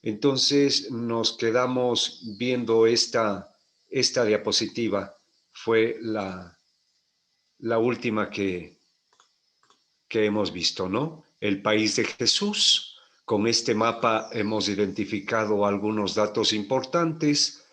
Entonces nos quedamos viendo esta diapositiva. Fue la última que hemos visto, ¿no? El país de Jesús. Con este mapa hemos identificado algunos datos importantes,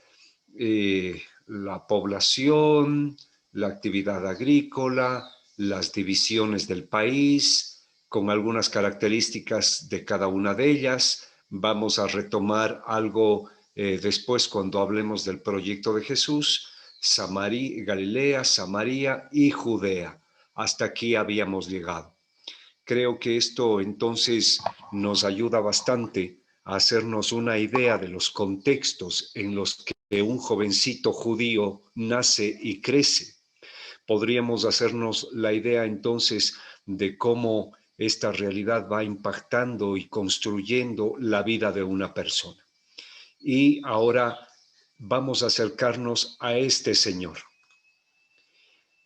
la población, la actividad agrícola, las divisiones del país, con algunas características de cada una de ellas. Vamos a retomar algo después cuando hablemos del proyecto de Jesús, Galilea, Samaria y Judea. Hasta aquí habíamos llegado. Creo que esto entonces nos ayuda bastante a hacernos una idea de los contextos en los que un jovencito judío nace y crece. Podríamos hacernos la idea entonces de cómo esta realidad va impactando y construyendo la vida de una persona. Y ahora vamos a acercarnos a este señor.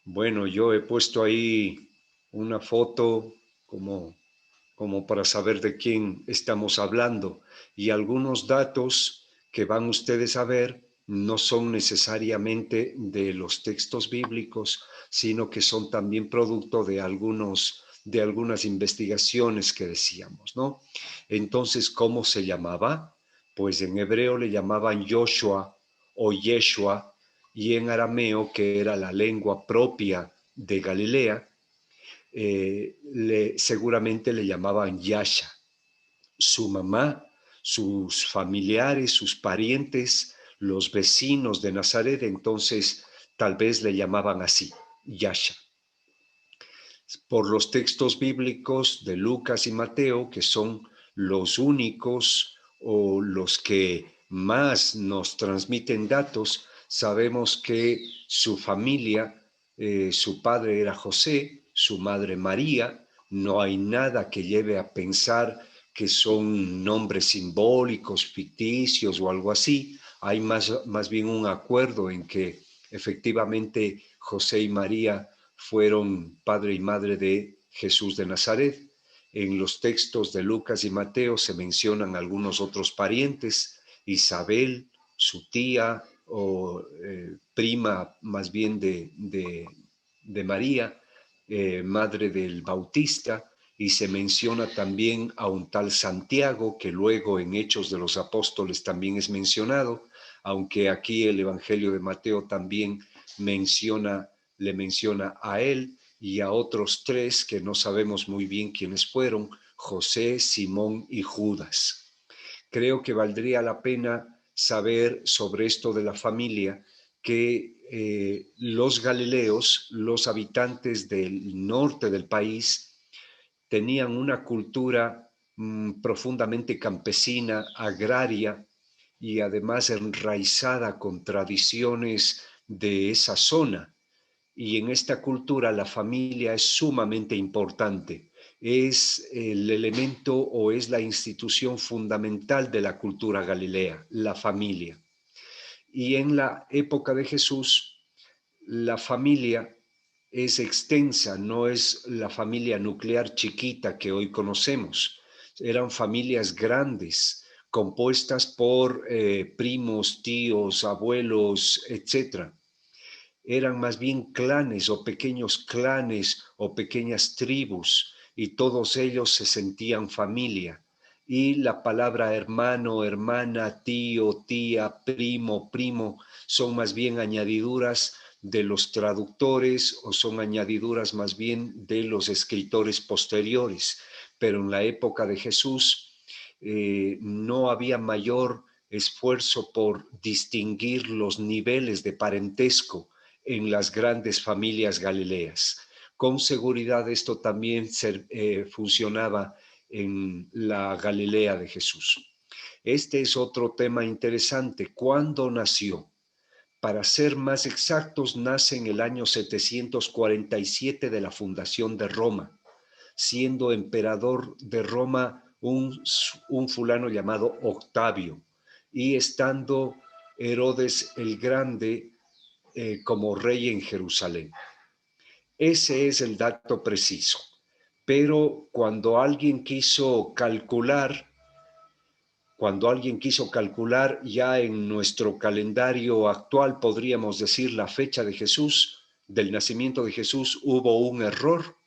Bueno, yo he puesto ahí una foto como para saber de quién estamos hablando. Y algunos datos que van ustedes a ver no son necesariamente de los textos bíblicos, sino que son también producto de algunas investigaciones que decíamos, ¿no? Entonces, ¿cómo se llamaba? Pues en hebreo le llamaban Joshua o Yeshua, y en arameo, que era la lengua propia de Galilea, seguramente le llamaban Yasha. Su mamá, sus familiares, sus parientes, los vecinos de Nazaret, entonces tal vez le llamaban así, Yasha. Por los textos bíblicos de Lucas y Mateo, que son los únicos o los que más nos transmiten datos, sabemos que su familia, su padre era José, su madre María. No hay nada que lleve a pensar que son nombres simbólicos, ficticios o algo así. Hay más bien un acuerdo en que efectivamente José y María fueron padre y madre de Jesús de Nazaret. En los textos de Lucas y Mateo se mencionan algunos otros parientes, Isabel, su tía o prima más bien de María, madre del Bautista, y se menciona también a un tal Santiago, que luego en Hechos de los Apóstoles también es mencionado, aunque aquí el Evangelio de Mateo también le menciona a él y a otros tres que no sabemos muy bien quiénes fueron, José, Simón y Judas. Creo que valdría la pena saber sobre esto de la familia, que los galileos, los habitantes del norte del país, tenían una cultura profundamente campesina, agraria y además enraizada con tradiciones de esa zona. Y en esta cultura la familia es sumamente importante. Es el elemento o es la institución fundamental de la cultura galilea, la familia. Y en la época de Jesús, la familia es extensa, no es la familia nuclear chiquita que hoy conocemos. Eran familias grandes, compuestas por primos, tíos, abuelos, etcétera. Eran más bien clanes o pequeños clanes o pequeñas tribus, y todos ellos se sentían familia. Y la palabra hermano, hermana, tío, tía, primo, primo son más bien añadiduras de los traductores o son añadiduras más bien de los escritores posteriores. Pero en la época de Jesús no había mayor esfuerzo por distinguir los niveles de parentesco en las grandes familias galileas. Con seguridad esto también funcionaba en la Galilea de Jesús. Este es otro tema interesante. ¿Cuándo nació? Para ser más exactos, nace en el año 747 de la fundación de Roma, siendo emperador de Roma un fulano llamado Octavio, y estando Herodes el Grande como rey en Jerusalén. Ese es el dato preciso. Pero cuando alguien quiso calcular Cuando alguien quiso calcular ya en nuestro calendario actual, podríamos decir la fecha de Jesús, del nacimiento de Jesús, hubo un error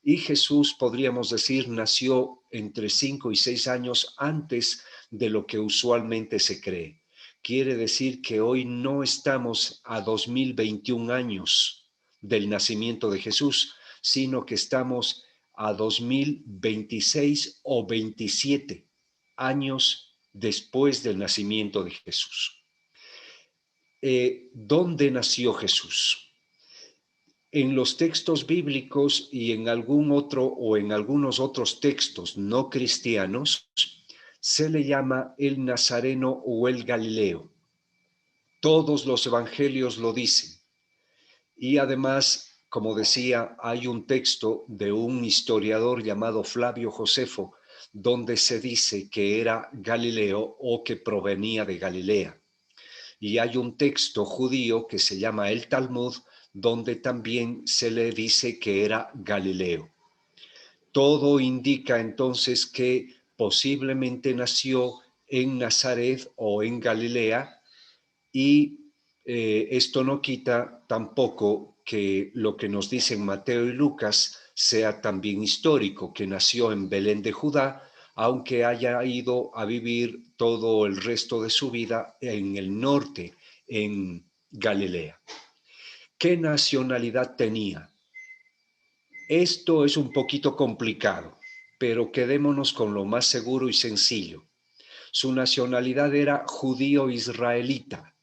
y Jesús, podríamos decir, nació entre 5 y 6 años antes de lo que usualmente se cree. Quiere decir que hoy no estamos a 2021 años del nacimiento de Jesús, sino que estamos a 2026 o 27 años después del nacimiento de Jesús. ¿Dónde nació Jesús? En los textos bíblicos y en algún otro o en algunos otros textos no cristianos se le llama el Nazareno o el Galileo. Todos los evangelios lo dicen. Y además, como decía, hay un texto de un historiador llamado Flavio Josefo, donde se dice que era Galileo o que provenía de Galilea. Y hay un texto judío que se llama el Talmud, donde también se le dice que era Galileo. Todo indica entonces que posiblemente nació en Nazaret o en Galilea, y esto no quita tampoco que lo que nos dicen Mateo y Lucas sea también histórico, que nació en Belén de Judá, aunque haya ido a vivir todo el resto de su vida en el norte, en Galilea. ¿Qué nacionalidad tenía? Esto es un poquito complicado, pero quedémonos con lo más seguro y sencillo. Su nacionalidad era judío israelita,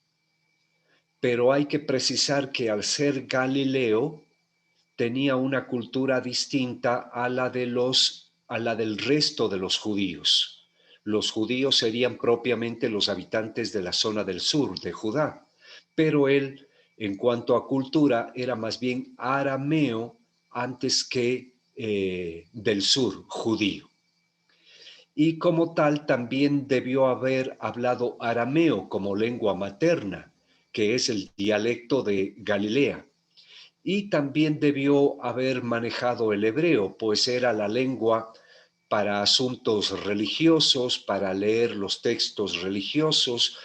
pero hay que precisar que al ser Galileo tenía una cultura distinta a la del resto de los judíos. Los judíos serían propiamente los habitantes de la zona del sur de Judá, pero él, en cuanto a cultura, era más bien arameo antes que del sur, judío. Y como tal también debió haber hablado arameo como lengua materna, que es el dialecto de Galilea. Y también debió haber manejado el hebreo, pues era la lengua para asuntos religiosos, para leer los textos religiosos,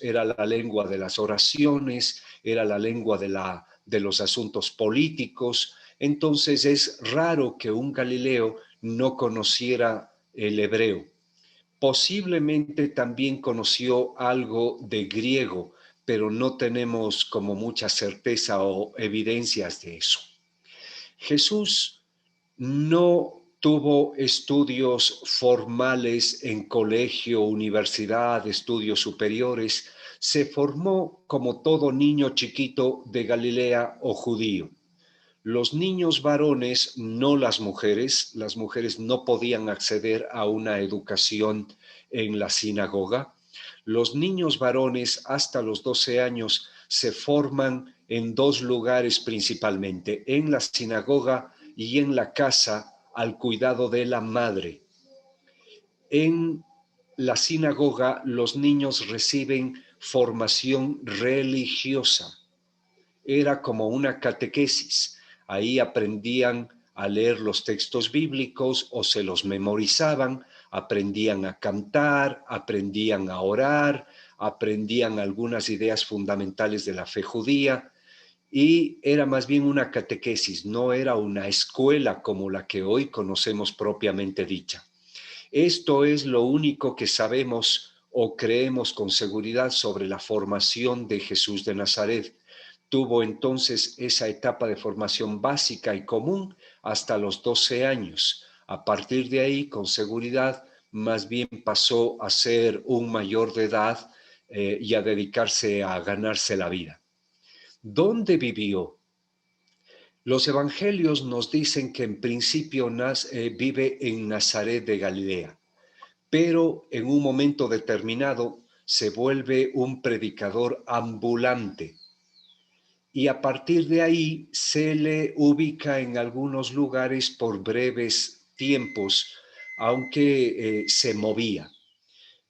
era la lengua de las oraciones, era la lengua de los asuntos políticos. Entonces es raro que un Galileo no conociera el hebreo. Posiblemente también conoció algo de griego, pero no tenemos como mucha certeza o evidencias de eso. Jesús no tuvo estudios formales en colegio, universidad, estudios superiores. Se formó como todo niño chiquito de Galilea o judío. Los niños varones, no las mujeres no podían acceder a una educación en la sinagoga. Los niños varones hasta los 12 años se forman en dos lugares principalmente, en la sinagoga y en la casa al cuidado de la madre. En la sinagoga los niños reciben formación religiosa. Era como una catequesis. Ahí aprendían a leer los textos bíblicos o se los memorizaban, aprendían a cantar, aprendían a orar, aprendían algunas ideas fundamentales de la fe judía, y era más bien una catequesis, no era una escuela como la que hoy conocemos propiamente dicha. Esto es lo único que sabemos o creemos con seguridad sobre la formación de Jesús de Nazaret. Tuvo entonces esa etapa de formación básica y común hasta los 12 años. A partir de ahí, con seguridad, más bien pasó a ser un mayor de edad y a dedicarse a ganarse la vida. ¿Dónde vivió? Los evangelios nos dicen que en principio vive en Nazaret de Galilea, pero en un momento determinado se vuelve un predicador ambulante. Y a partir de ahí se le ubica en algunos lugares por breves tiempos, aunque se movía.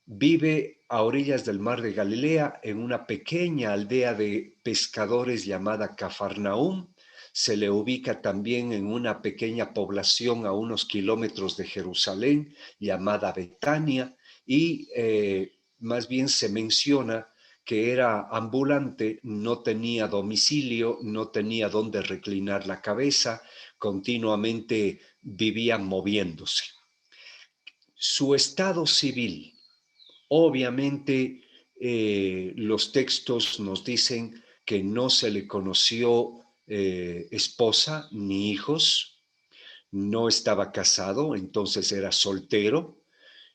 Vive a orillas del mar de Galilea, en una pequeña aldea de pescadores llamada Cafarnaúm. Se le ubica también en una pequeña población a unos kilómetros de Jerusalén llamada Betania, y más bien se menciona que era ambulante, no tenía domicilio, no tenía dónde reclinar la cabeza, continuamente vivía moviéndose. Su estado civil, obviamente los textos nos dicen que no se le conoció esposa ni hijos, no estaba casado, entonces era soltero,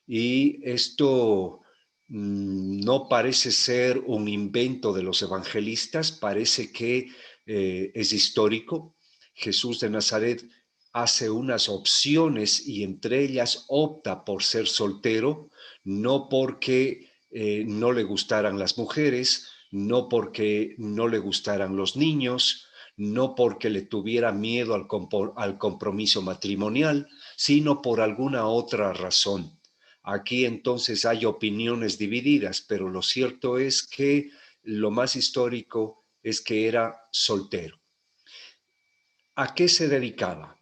y esto no parece ser un invento de los evangelistas, parece que es histórico. Jesús de Nazaret hace unas opciones y entre ellas opta por ser soltero, no porque no le gustaran las mujeres, no porque no le gustaran los niños, no porque le tuviera miedo al compromiso matrimonial, sino por alguna otra razón. Aquí entonces hay opiniones divididas, pero lo cierto es que lo más histórico es que era soltero. ¿A qué se dedicaba?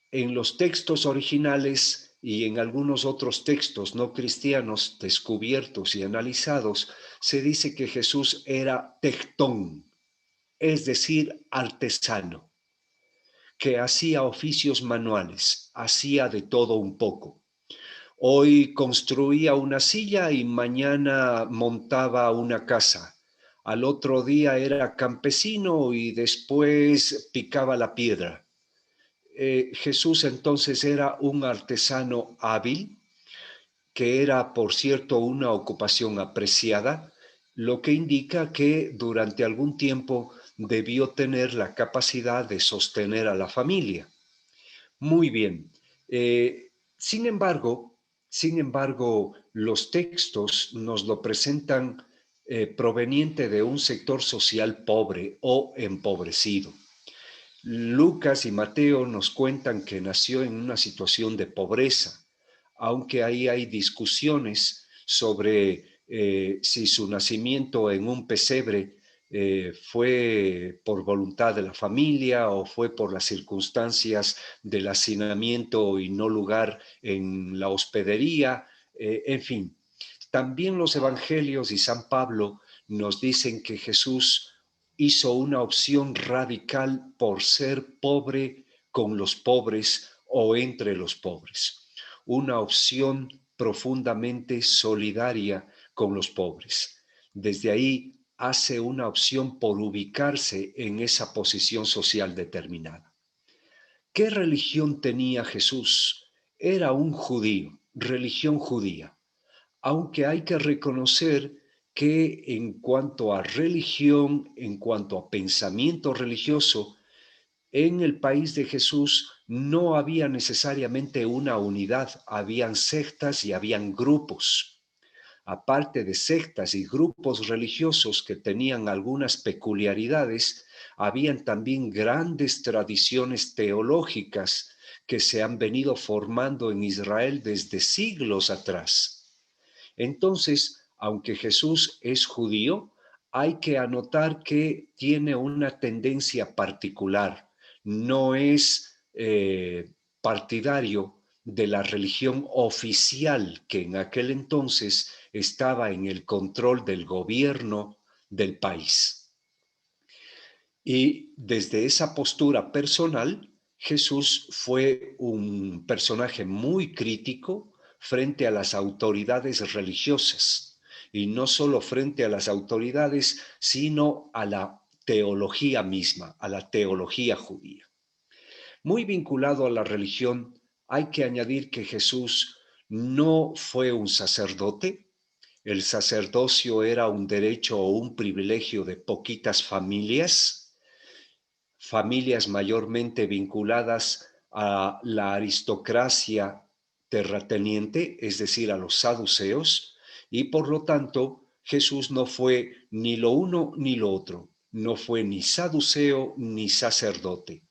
En los textos originales y en algunos otros textos no cristianos descubiertos y analizados, se dice que Jesús era tectón, es decir, artesano, que hacía oficios manuales, hacía de todo un poco. Hoy construía una silla y mañana montaba una casa. Al otro día era campesino y después picaba la piedra. Jesús entonces era un artesano hábil, que era, por cierto, una ocupación apreciada, lo que indica que durante algún tiempo debió tener la capacidad de sostener a la familia. Muy bien. Sin embargo, los textos nos lo presentan proveniente de un sector social pobre o empobrecido. Lucas y Mateo nos cuentan que nació en una situación de pobreza, aunque ahí hay discusiones sobre si su nacimiento en un pesebre fue por voluntad de la familia o fue por las circunstancias del hacinamiento y no lugar en la hospedería, en fin. También los evangelios y San Pablo nos dicen que Jesús hizo una opción radical por ser pobre con los pobres o entre los pobres, una opción profundamente solidaria con los pobres. Desde ahí hace una opción por ubicarse en esa posición social determinada. ¿Qué religión tenía Jesús? Era un judío, religión judía, aunque hay que reconocer que en cuanto a religión, en cuanto a pensamiento religioso, en el país de Jesús no había necesariamente una unidad, habían sectas y habían grupos. Aparte de sectas y grupos religiosos que tenían algunas peculiaridades, habían también grandes tradiciones teológicas que se han venido formando en Israel desde siglos atrás. Entonces, aunque Jesús es judío, hay que anotar que tiene una tendencia particular. No es partidario de la religión oficial que en aquel entonces estaba en el control del gobierno del país. Y desde esa postura personal, Jesús fue un personaje muy crítico frente a las autoridades religiosas, y no solo frente a las autoridades, sino a la teología misma, a la teología judía. Muy vinculado a la religión, hay que añadir que Jesús no fue un sacerdote. El sacerdocio era un derecho o un privilegio de poquitas familias mayormente vinculadas a la aristocracia terrateniente, es decir, a los saduceos, y por lo tanto Jesús no fue ni lo uno ni lo otro, no fue ni saduceo ni sacerdote.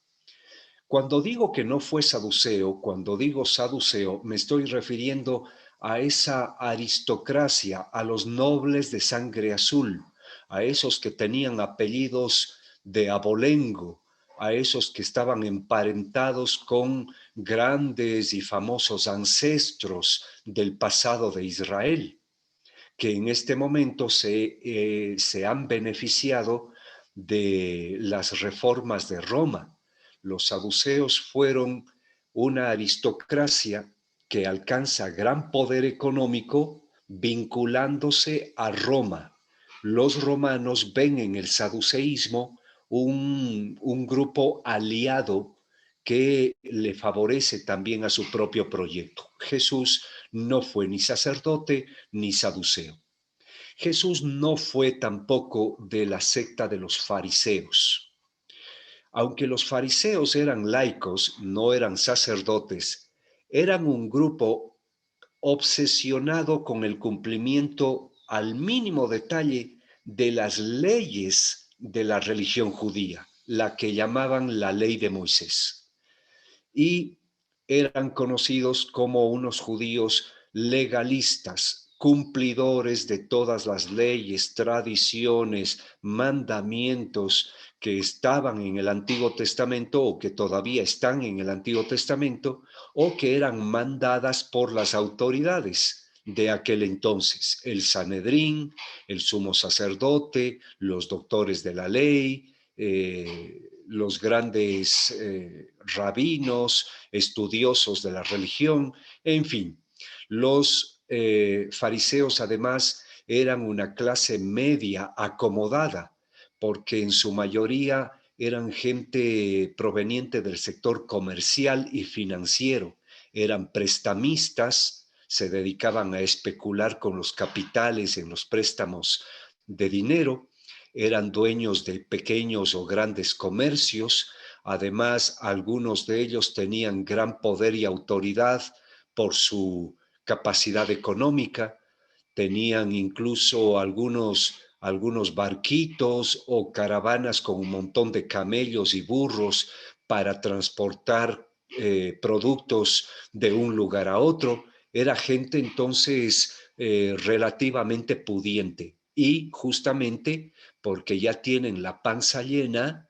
Cuando digo que no fue saduceo, cuando digo saduceo, me estoy refiriendo a esa aristocracia, a los nobles de sangre azul, a esos que tenían apellidos de abolengo, a esos que estaban emparentados con grandes y famosos ancestros del pasado de Israel, que en este momento se han beneficiado de las reformas de Roma. Los saduceos fueron una aristocracia que alcanza gran poder económico vinculándose a Roma. Los romanos ven en el saduceísmo un grupo aliado que le favorece también a su propio proyecto. Jesús no fue ni sacerdote ni saduceo. Jesús no fue tampoco de la secta de los fariseos. Aunque los fariseos eran laicos, no eran sacerdotes, eran un grupo obsesionado con el cumplimiento al mínimo detalle de las leyes de la religión judía, la que llamaban la ley de Moisés. Y eran conocidos como unos judíos legalistas, cumplidores de todas las leyes, tradiciones, mandamientos que estaban en el Antiguo Testamento o que todavía están en el Antiguo Testamento o que eran mandadas por las autoridades de aquel entonces, el Sanedrín, el sumo sacerdote, los doctores de la ley, los grandes rabinos, estudiosos de la religión, en fin. Los fariseos además eran una clase media acomodada, porque en su mayoría eran gente proveniente del sector comercial y financiero, eran prestamistas, se dedicaban a especular con los capitales en los préstamos de dinero, eran dueños de pequeños o grandes comercios. Además, algunos de ellos tenían gran poder y autoridad por su capacidad económica, tenían incluso algunos barquitos o caravanas con un montón de camellos y burros para transportar productos de un lugar a otro. Era gente entonces relativamente pudiente y justamente porque ya tienen la panza llena,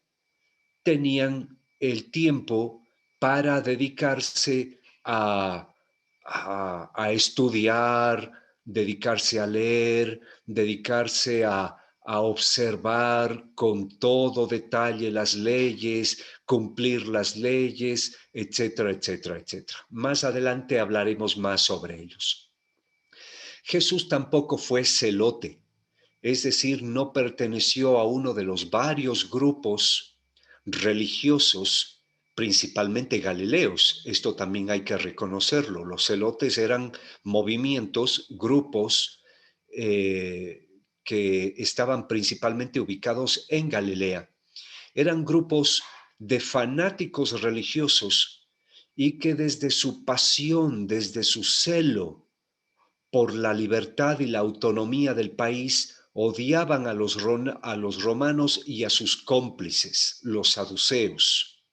tenían el tiempo para dedicarse a estudiar, dedicarse a leer, dedicarse a observar con todo detalle las leyes, cumplir las leyes, etcétera, etcétera, etcétera. Más adelante hablaremos más sobre ellos. Jesús tampoco fue celote, es decir, no perteneció a uno de los varios grupos religiosos, principalmente galileos. Esto también hay que reconocerlo. Los celotes eran movimientos, grupos que estaban principalmente ubicados en Galilea. Eran grupos de fanáticos religiosos y que desde su pasión, desde su celo por la libertad y la autonomía del país, odiaban a los romanos y a sus cómplices, los saduceos.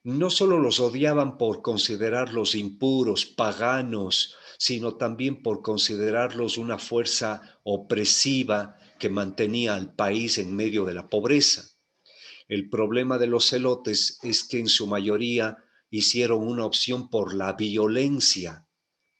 No solo los odiaban por considerarlos impuros, paganos, sino también por considerarlos una fuerza opresiva que mantenía al país en medio de la pobreza. El problema de los celotes es que en su mayoría hicieron una opción por la violencia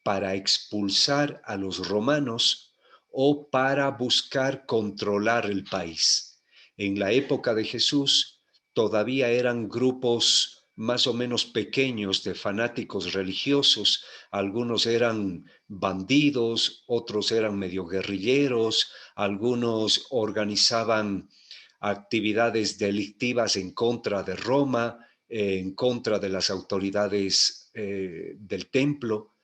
para expulsar a los romanos o para buscar controlar el país. En la época de Jesús todavía eran grupos más o menos pequeños de fanáticos religiosos, algunos eran bandidos, otros eran medio guerrilleros, algunos organizaban actividades delictivas en contra de Roma, en contra de las autoridades del templo.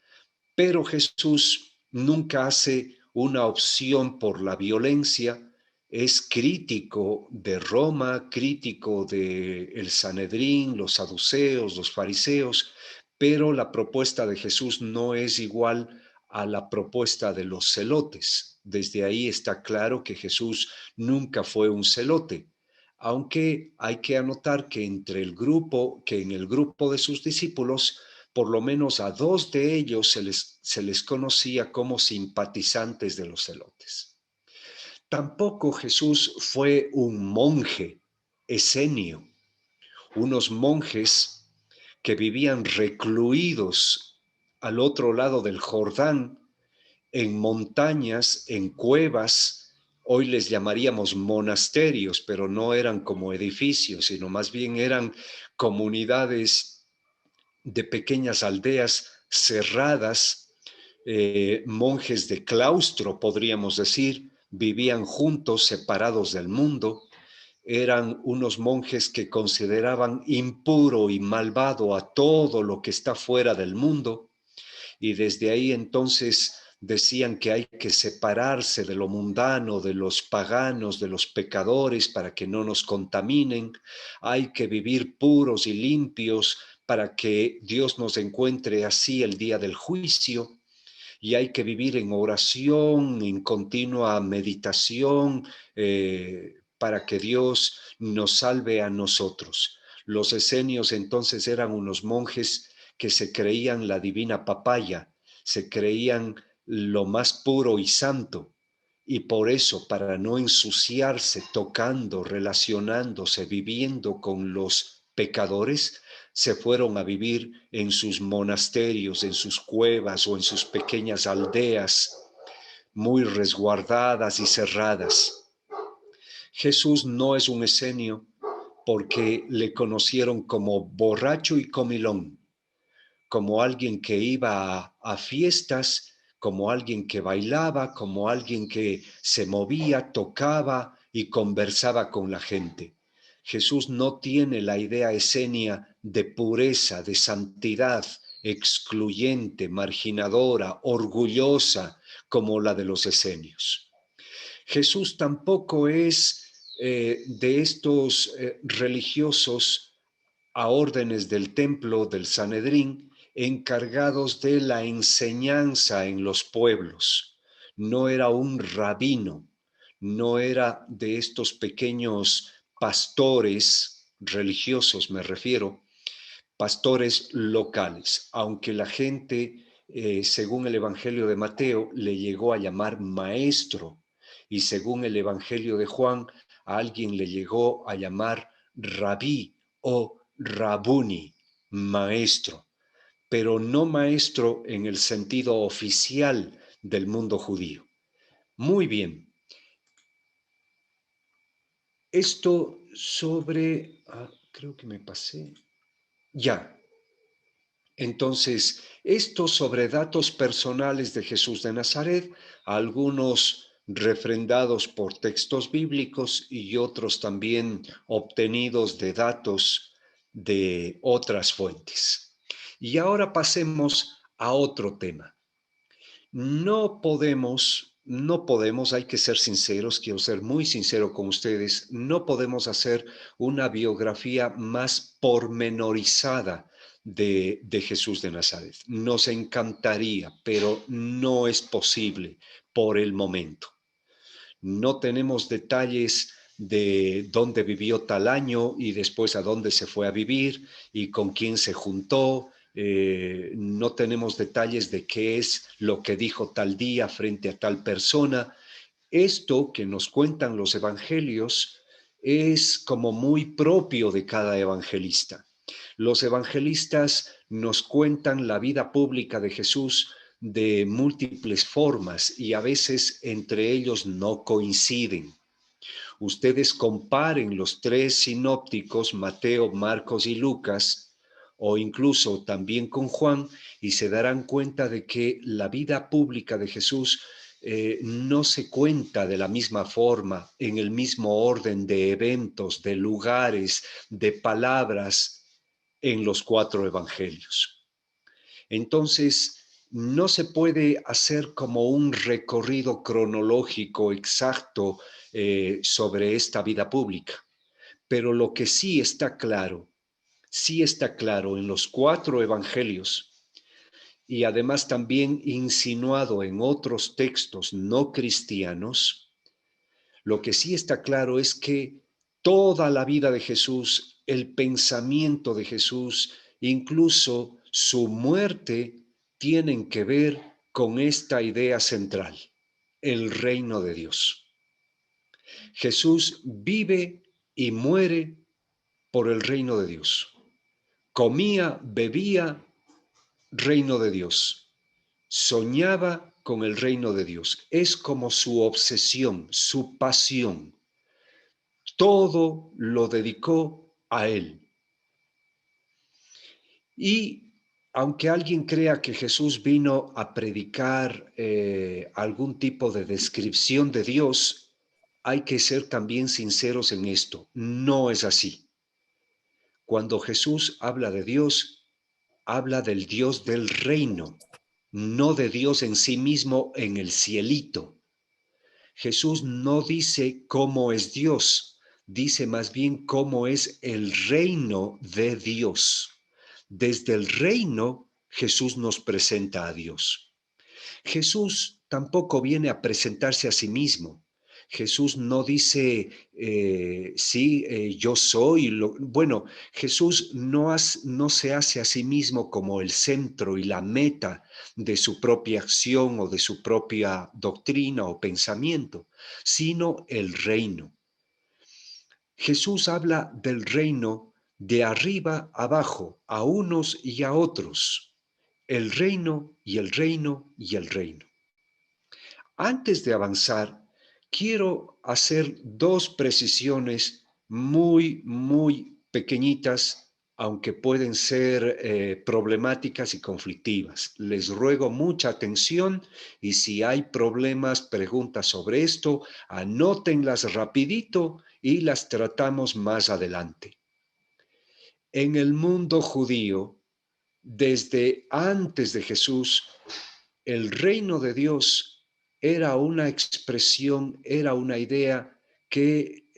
Pero Jesús nunca hace una opción por la violencia, es crítico de Roma, crítico del Sanedrín, los saduceos, los fariseos, pero la propuesta de Jesús no es igual a la propuesta de los celotes. Desde ahí está claro que Jesús nunca fue un celote, aunque hay que anotar que en el grupo de sus discípulos, por lo menos a dos de ellos se les conocía como simpatizantes de los celotes. Tampoco Jesús fue un monje esenio, unos monjes que vivían recluidos al otro lado del Jordán, en montañas, en cuevas. Hoy les llamaríamos monasterios, pero no eran como edificios, sino más bien eran comunidades de pequeñas aldeas cerradas, monjes de claustro, podríamos decir, vivían juntos, separados del mundo. Eran unos monjes que consideraban impuro y malvado a todo lo que está fuera del mundo, y desde ahí entonces decían que hay que separarse de lo mundano, de los paganos, de los pecadores, para que no nos contaminen. Hay que vivir puros y limpios para que Dios nos encuentre así el día del juicio. Y hay que vivir en oración, en continua meditación, para que Dios nos salve a nosotros. Los esenios entonces eran unos monjes que se creían la divina papaya, se creían lo más puro y santo, y por eso, para no ensuciarse tocando, relacionándose, viviendo con los pecadores, se fueron a vivir en sus monasterios, en sus cuevas o en sus pequeñas aldeas muy resguardadas y cerradas. Jesús no es un esenio porque le conocieron como borracho y comilón, como alguien que iba a fiestas, como alguien que bailaba, como alguien que se movía, tocaba y conversaba con la gente. Jesús no tiene la idea esenia de pureza, de santidad, excluyente, marginadora, orgullosa, como la de los esenios. Jesús tampoco es de estos religiosos a órdenes del templo del Sanedrín, encargados de la enseñanza en los pueblos. No era un rabino, no era de estos pequeños pastores religiosos, me refiero, pastores locales, aunque la gente, según el Evangelio de Mateo, le llegó a llamar maestro, y según el Evangelio de Juan, a alguien le llegó a llamar rabí o rabuni, maestro, pero no maestro en el sentido oficial del mundo judío. Muy bien, esto sobre, creo que me pasé, ya. Entonces, esto sobre datos personales de Jesús de Nazaret, algunos refrendados por textos bíblicos y otros también obtenidos de datos de otras fuentes. Y ahora pasemos a otro tema. No podemos, hay que ser sinceros, quiero ser muy sincero con ustedes, no podemos hacer una biografía más pormenorizada de Jesús de Nazaret. Nos encantaría, pero no es posible por el momento. No tenemos detalles de dónde vivió tal año y después a dónde se fue a vivir y con quién se juntó. No tenemos detalles de qué es lo que dijo tal día frente a tal persona. Esto que nos cuentan los evangelios es como muy propio de cada evangelista. Los evangelistas nos cuentan la vida pública de Jesús de múltiples formas y a veces entre ellos no coinciden. Ustedes comparen los tres sinópticos, Mateo, Marcos y Lucas, o incluso también con Juan, y se darán cuenta de que la vida pública de Jesús no se cuenta de la misma forma, en el mismo orden de eventos, de lugares, de palabras en los cuatro evangelios. Entonces, no se puede hacer como un recorrido cronológico exacto sobre esta vida pública, pero lo que sí está claro en los cuatro evangelios y además también insinuado en otros textos no cristianos, lo que sí está claro es que toda la vida de Jesús, el pensamiento de Jesús, incluso su muerte, tienen que ver con esta idea central, el reino de Dios. Jesús vive y muere por el reino de Dios. Comía, bebía, reino de Dios. Soñaba con el reino de Dios. Es como su obsesión, su pasión. Todo lo dedicó a él. Y aunque alguien crea que Jesús vino a predicar algún tipo de descripción de Dios, hay que ser también sinceros en esto. No es así. Cuando Jesús habla de Dios, habla del Dios del reino, no de Dios en sí mismo en el cielito. Jesús no dice cómo es Dios, dice más bien cómo es el reino de Dios. Desde el reino, Jesús nos presenta a Dios. Jesús tampoco viene a presentarse a sí mismo. Jesús no dice, yo soy. Bueno, Jesús no se hace a sí mismo como el centro y la meta de su propia acción o de su propia doctrina o pensamiento, sino el reino. Jesús habla del reino de arriba abajo, a unos y a otros. El reino y el reino y el reino. Antes de avanzar, quiero hacer dos precisiones muy pequeñitas, aunque pueden ser problemáticas y conflictivas. Les ruego mucha atención y si hay problemas, preguntas sobre esto, anótenlas rapidito y las tratamos más adelante. En el mundo judío, desde antes de Jesús, el reino de Dios era una expresión, era una idea que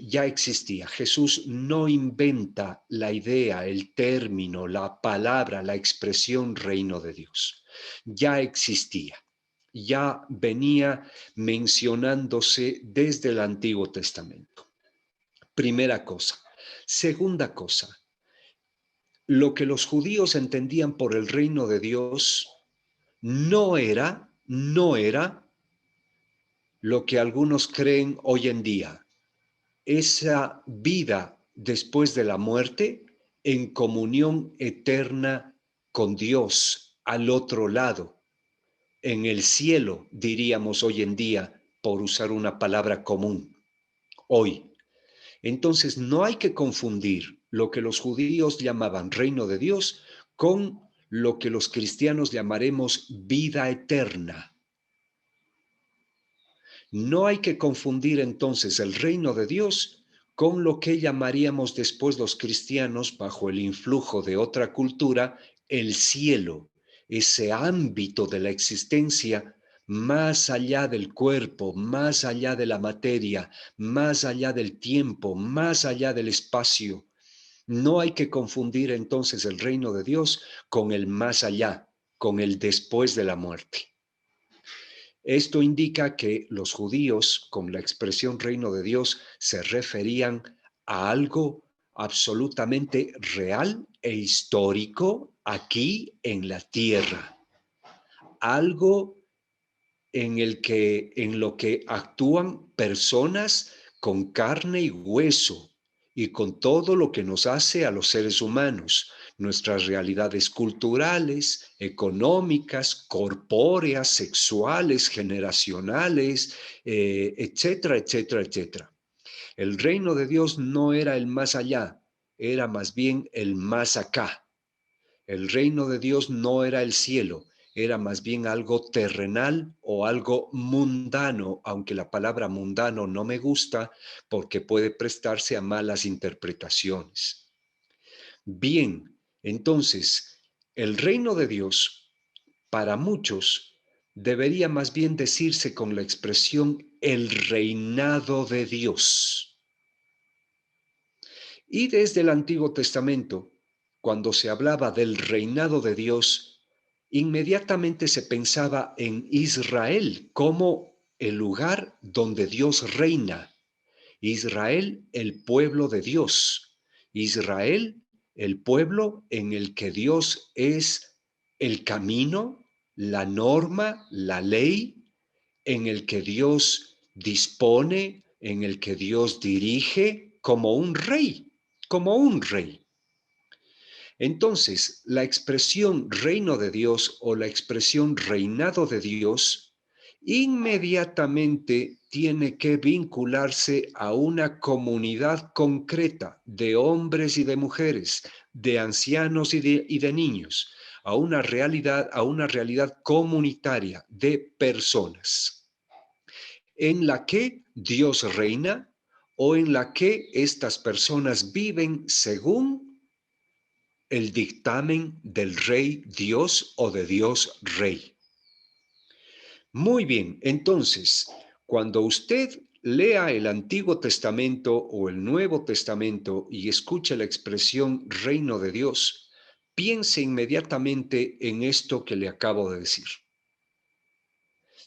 ya existía. Jesús no inventa la idea, el término, la palabra, la expresión reino de Dios. Ya existía, ya venía mencionándose desde el Antiguo Testamento. Primera cosa. Segunda cosa, lo que los judíos entendían por el reino de Dios no era lo que algunos creen hoy en día, esa vida después de la muerte en comunión eterna con Dios al otro lado, en el cielo, diríamos hoy en día, por usar una palabra común, hoy. Entonces no hay que confundir lo que los judíos llamaban reino de Dios con lo que los cristianos llamaremos vida eterna. No hay que confundir entonces el reino de Dios con lo que llamaríamos después los cristianos, bajo el influjo de otra cultura, el cielo, ese ámbito de la existencia más allá del cuerpo, más allá de la materia, más allá del tiempo, más allá del espacio. No hay que confundir entonces el reino de Dios con el más allá, con el después de la muerte. Esto indica que los judíos, con la expresión reino de Dios, se referían a algo absolutamente real e histórico aquí en la tierra. Algo en lo que actúan personas con carne y hueso y con todo lo que nos hace a los seres humanos, nuestras realidades culturales, económicas, corpóreas, sexuales, generacionales, etcétera, etcétera, etcétera. El reino de Dios no era el más allá, era más bien el más acá. El reino de Dios no era el cielo, era más bien algo terrenal o algo mundano, aunque la palabra mundano no me gusta porque puede prestarse a malas interpretaciones. Bien, entonces, el reino de Dios, para muchos, debería más bien decirse con la expresión el reinado de Dios. Y desde el Antiguo Testamento, cuando se hablaba del reinado de Dios, inmediatamente se pensaba en Israel como el lugar donde Dios reina. Israel, el pueblo de Dios. Israel, el pueblo en el que Dios es el camino, la norma, la ley, en el que Dios dispone, en el que Dios dirige como un rey. como un rey. Entonces, la expresión reino de Dios o la expresión reinado de Dios inmediatamente tiene que vincularse a una comunidad concreta de hombres y de mujeres, de ancianos y de niños, a una realidad comunitaria de personas en la que Dios reina o en la que estas personas viven según el dictamen del Rey Dios o de Dios Rey. Muy bien, entonces, cuando usted lea el Antiguo Testamento o el Nuevo Testamento y escuche la expresión reino de Dios, piense inmediatamente en esto que le acabo de decir.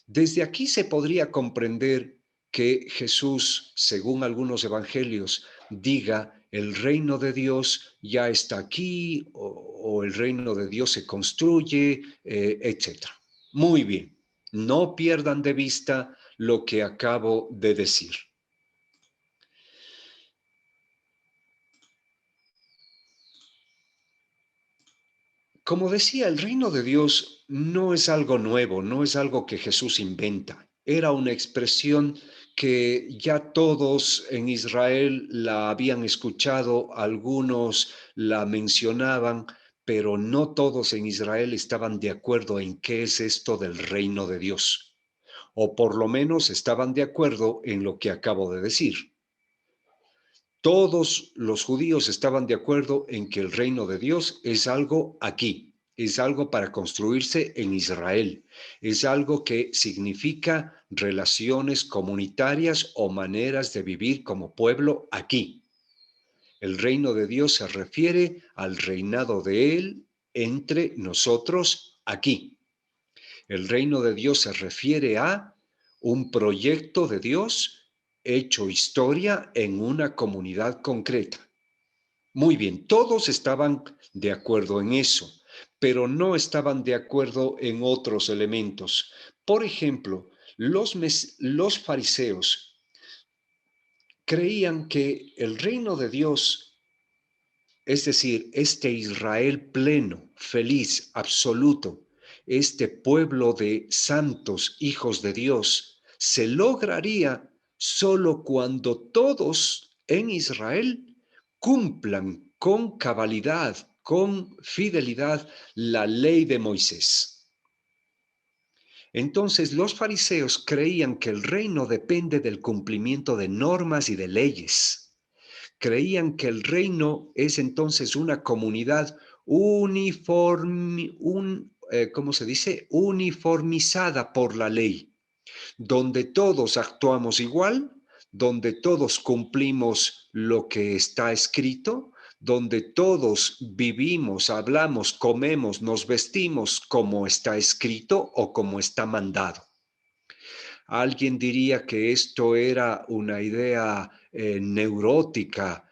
Desde aquí se podría comprender que Jesús, según algunos evangelios, diga el reino de Dios ya está aquí o el reino de Dios se construye, etc. Muy bien, no pierdan de vista lo que acabo de decir. Como decía, el reino de Dios no es algo nuevo, no es algo que Jesús inventa. Era una expresión que ya todos en Israel la habían escuchado, algunos la mencionaban, pero no todos en Israel estaban de acuerdo en qué es esto del reino de Dios. O por lo menos estaban de acuerdo en lo que acabo de decir. Todos los judíos estaban de acuerdo en que el reino de Dios es algo aquí, es algo para construirse en Israel, es algo que significa relaciones comunitarias o maneras de vivir como pueblo aquí. El reino de Dios se refiere al reinado de Él entre nosotros aquí. El reino de Dios se refiere a un proyecto de Dios hecho historia en una comunidad concreta. Muy bien, todos estaban de acuerdo en eso, pero no estaban de acuerdo en otros elementos. Por ejemplo, los fariseos creían que el reino de Dios, es decir, este Israel pleno, feliz, absoluto, este pueblo de santos hijos de Dios, se lograría solo cuando todos en Israel cumplan con cabalidad, con fidelidad, la ley de Moisés. Entonces los fariseos creían que el reino depende del cumplimiento de normas y de leyes. Creían que el reino es entonces una comunidad ¿cómo se dice? Uniformizada por la ley, donde todos actuamos igual, donde todos cumplimos lo que está escrito, donde todos vivimos, hablamos, comemos, nos vestimos como está escrito o como está mandado. Alguien diría que esto era una idea neurótica.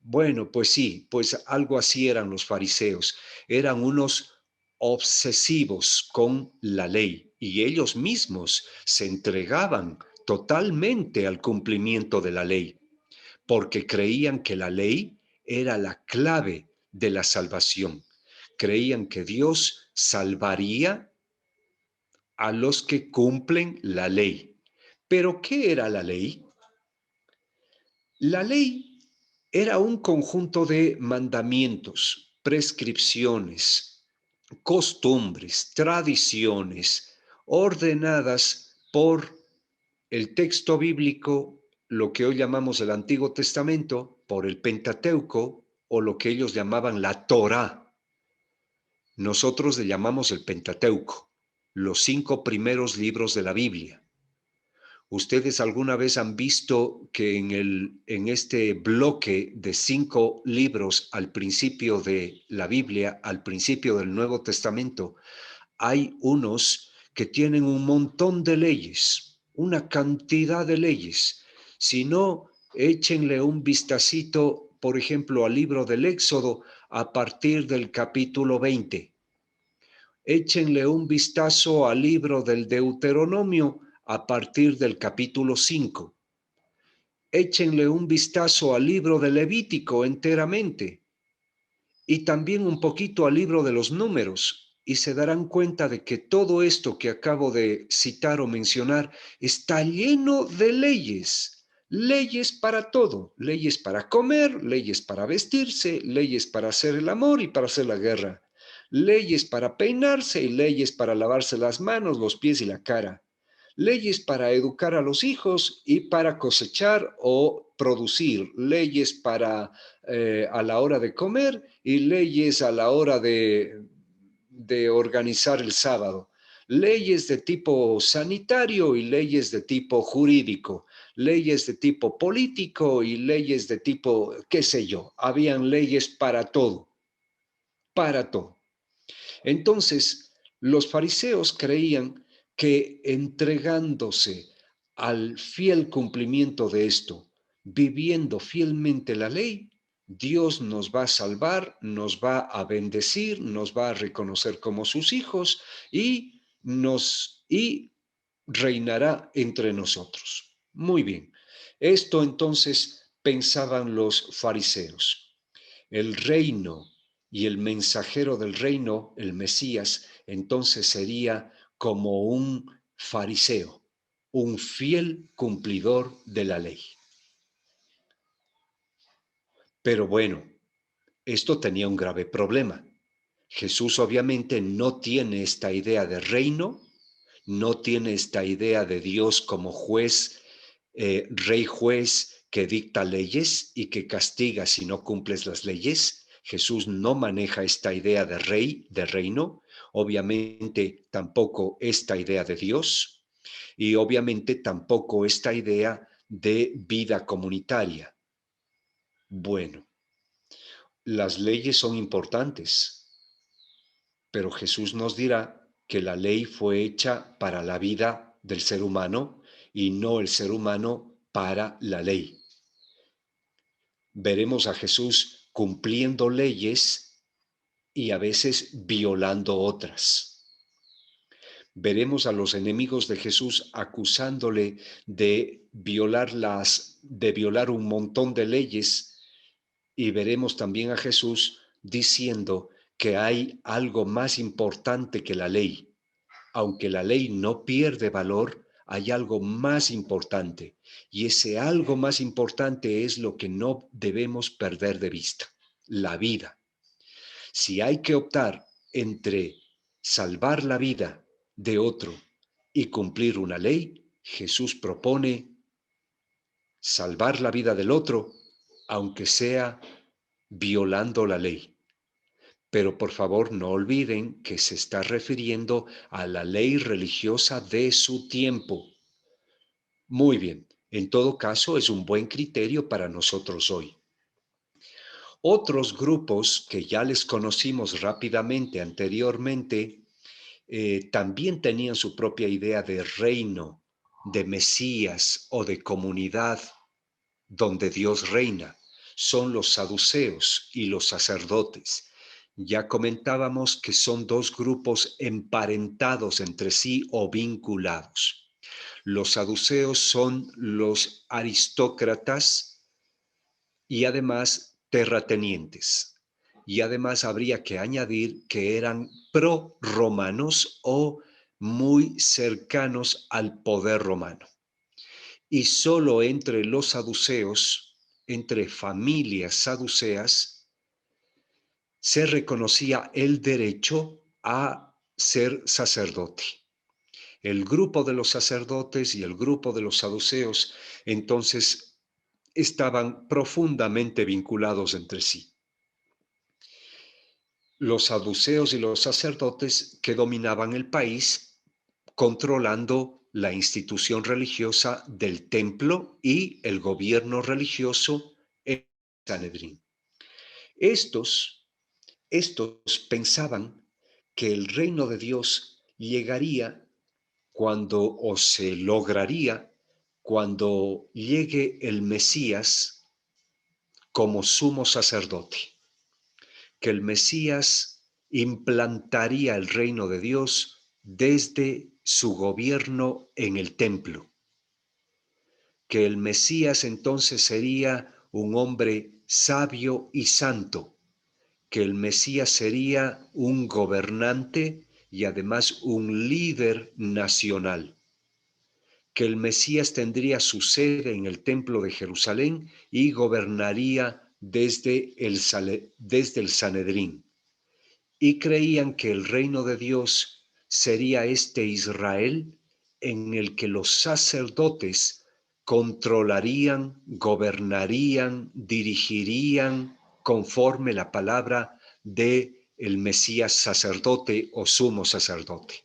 Bueno, pues sí, pues algo así eran los fariseos. Eran unos obsesivos con la ley y ellos mismos se entregaban totalmente al cumplimiento de la ley, porque creían que la ley era la clave de la salvación. Creían que Dios salvaría a los que cumplen la ley. ¿Pero qué era la ley? La ley era un conjunto de mandamientos, prescripciones, costumbres, tradiciones, ordenadas por el texto bíblico, lo que hoy llamamos el Antiguo Testamento, por el Pentateuco o lo que ellos llamaban la Torá. Nosotros le llamamos el Pentateuco, los 5 primeros libros de la Biblia. ¿Ustedes alguna vez han visto que en este bloque de 5 libros al principio de la Biblia, al principio del Nuevo Testamento, hay unos que tienen un montón de leyes, una cantidad de leyes? Si no, échenle un vistacito, por ejemplo, al libro del Éxodo a partir del capítulo 20. Échenle un vistazo al libro del Deuteronomio a partir del capítulo 5. échenle un vistazo al libro de Levítico enteramente y también un poquito al libro de los Números y se darán cuenta de que todo esto que acabo de citar o mencionar está lleno de leyes, leyes para todo, leyes para comer, leyes para vestirse, leyes para hacer el amor y para hacer la guerra, leyes para peinarse y leyes para lavarse las manos, los pies y la cara, leyes para educar a los hijos y para cosechar o producir, leyes para a la hora de comer y leyes a la hora de organizar el sábado, leyes de tipo sanitario y leyes de tipo jurídico, leyes de tipo político y leyes de tipo, qué sé yo, habían leyes para todo, para todo. Entonces, los fariseos creían que entregándose al fiel cumplimiento de esto, viviendo fielmente la ley, Dios nos va a salvar, nos va a bendecir, nos va a reconocer como sus hijos y reinará entre nosotros. Muy bien. Esto entonces pensaban los fariseos. El reino y el mensajero del reino, el Mesías, entonces sería como un fariseo, un fiel cumplidor de la ley. Pero bueno, esto tenía un grave problema. Jesús obviamente no tiene esta idea de reino, no tiene esta idea de Dios como juez, rey juez que dicta leyes y que castiga si no cumples las leyes. Jesús no maneja esta idea de rey, de reino, obviamente tampoco esta idea de Dios y obviamente tampoco esta idea de vida comunitaria. Bueno, las leyes son importantes, pero Jesús nos dirá que la ley fue hecha para la vida del ser humano y no el ser humano para la ley. Veremos a Jesús cumpliendo leyes y a veces violando otras. Veremos a los enemigos de Jesús acusándole de violar un montón de leyes y veremos también a Jesús diciendo que hay algo más importante que la ley. Aunque la ley no pierde valor, hay algo más importante y ese algo más importante es lo que no debemos perder de vista, la vida. Si hay que optar entre salvar la vida de otro y cumplir una ley, Jesús propone salvar la vida del otro, aunque sea violando la ley. Pero por favor no olviden que se está refiriendo a la ley religiosa de su tiempo. Muy bien, en todo caso es un buen criterio para nosotros hoy. Otros grupos que ya les conocimos rápidamente anteriormente también tenían su propia idea de reino, de Mesías o de comunidad donde Dios reina. Son los saduceos y los sacerdotes. Ya comentábamos que son dos grupos emparentados entre sí o vinculados. Los saduceos son los aristócratas y además terratenientes. Y además habría que añadir que eran pro-romanos o muy cercanos al poder romano. Y solo entre los saduceos, entre familias saduceas, se reconocía el derecho a ser sacerdote. El grupo de los sacerdotes y el grupo de los saduceos entonces estaban profundamente vinculados entre sí. Los saduceos y los sacerdotes que dominaban el país controlando la institución religiosa del templo y el gobierno religioso en Sanedrín. Estos pensaban que el reino de Dios llegaría cuando o se lograría cuando llegue el Mesías como sumo sacerdote, que el Mesías implantaría el reino de Dios desde su gobierno en el templo, que el Mesías entonces sería un hombre sabio y santo, que el Mesías sería un gobernante y además un líder nacional, que el Mesías tendría su sede en el Templo de Jerusalén y gobernaría desde el Sanedrín. Y creían que el reino de Dios sería este Israel en el que los sacerdotes controlarían, gobernarían, dirigirían conforme la palabra de el Mesías sacerdote o sumo sacerdote.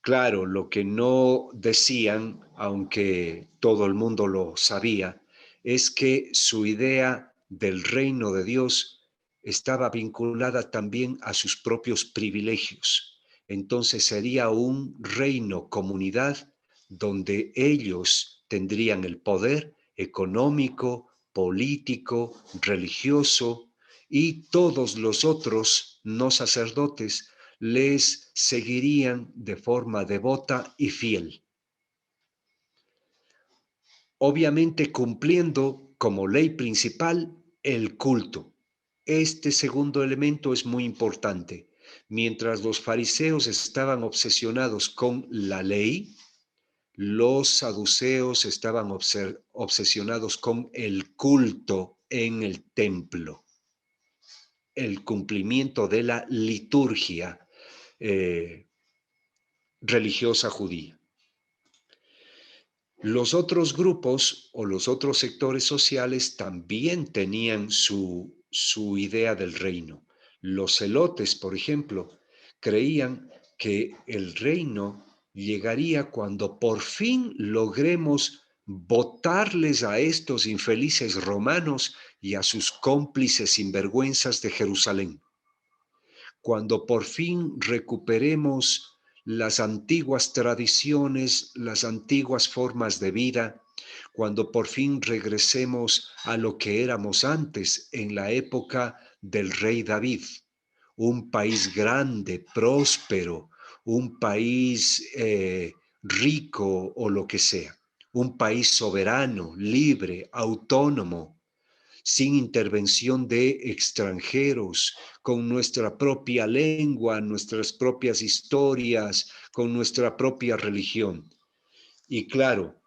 Claro, lo que no decían, aunque todo el mundo lo sabía, es que su idea del reino de Dios estaba vinculada también a sus propios privilegios. Entonces sería un reino comunidad donde ellos tendrían el poder económico, político, religioso, y todos los otros no sacerdotes les seguirían de forma devota y fiel, obviamente cumpliendo como ley principal el culto. Este segundo elemento es muy importante. Mientras los fariseos estaban obsesionados con la ley, los saduceos estaban obsesionados con el culto en el templo, el cumplimiento de la liturgia religiosa judía. Los otros grupos o los otros sectores sociales también tenían su idea del reino. Los celotes, por ejemplo, creían que el reino llegaría cuando por fin logremos botarles a estos infelices romanos y a sus cómplices sinvergüenzas de Jerusalén. Cuando por fin recuperemos las antiguas tradiciones, las antiguas formas de vida, cuando por fin regresemos a lo que éramos antes en la época del rey David, un país grande, próspero, un país rico o lo que sea, un país soberano, libre, autónomo, sin intervención de extranjeros, con nuestra propia lengua, nuestras propias historias, con nuestra propia religión. Y claro,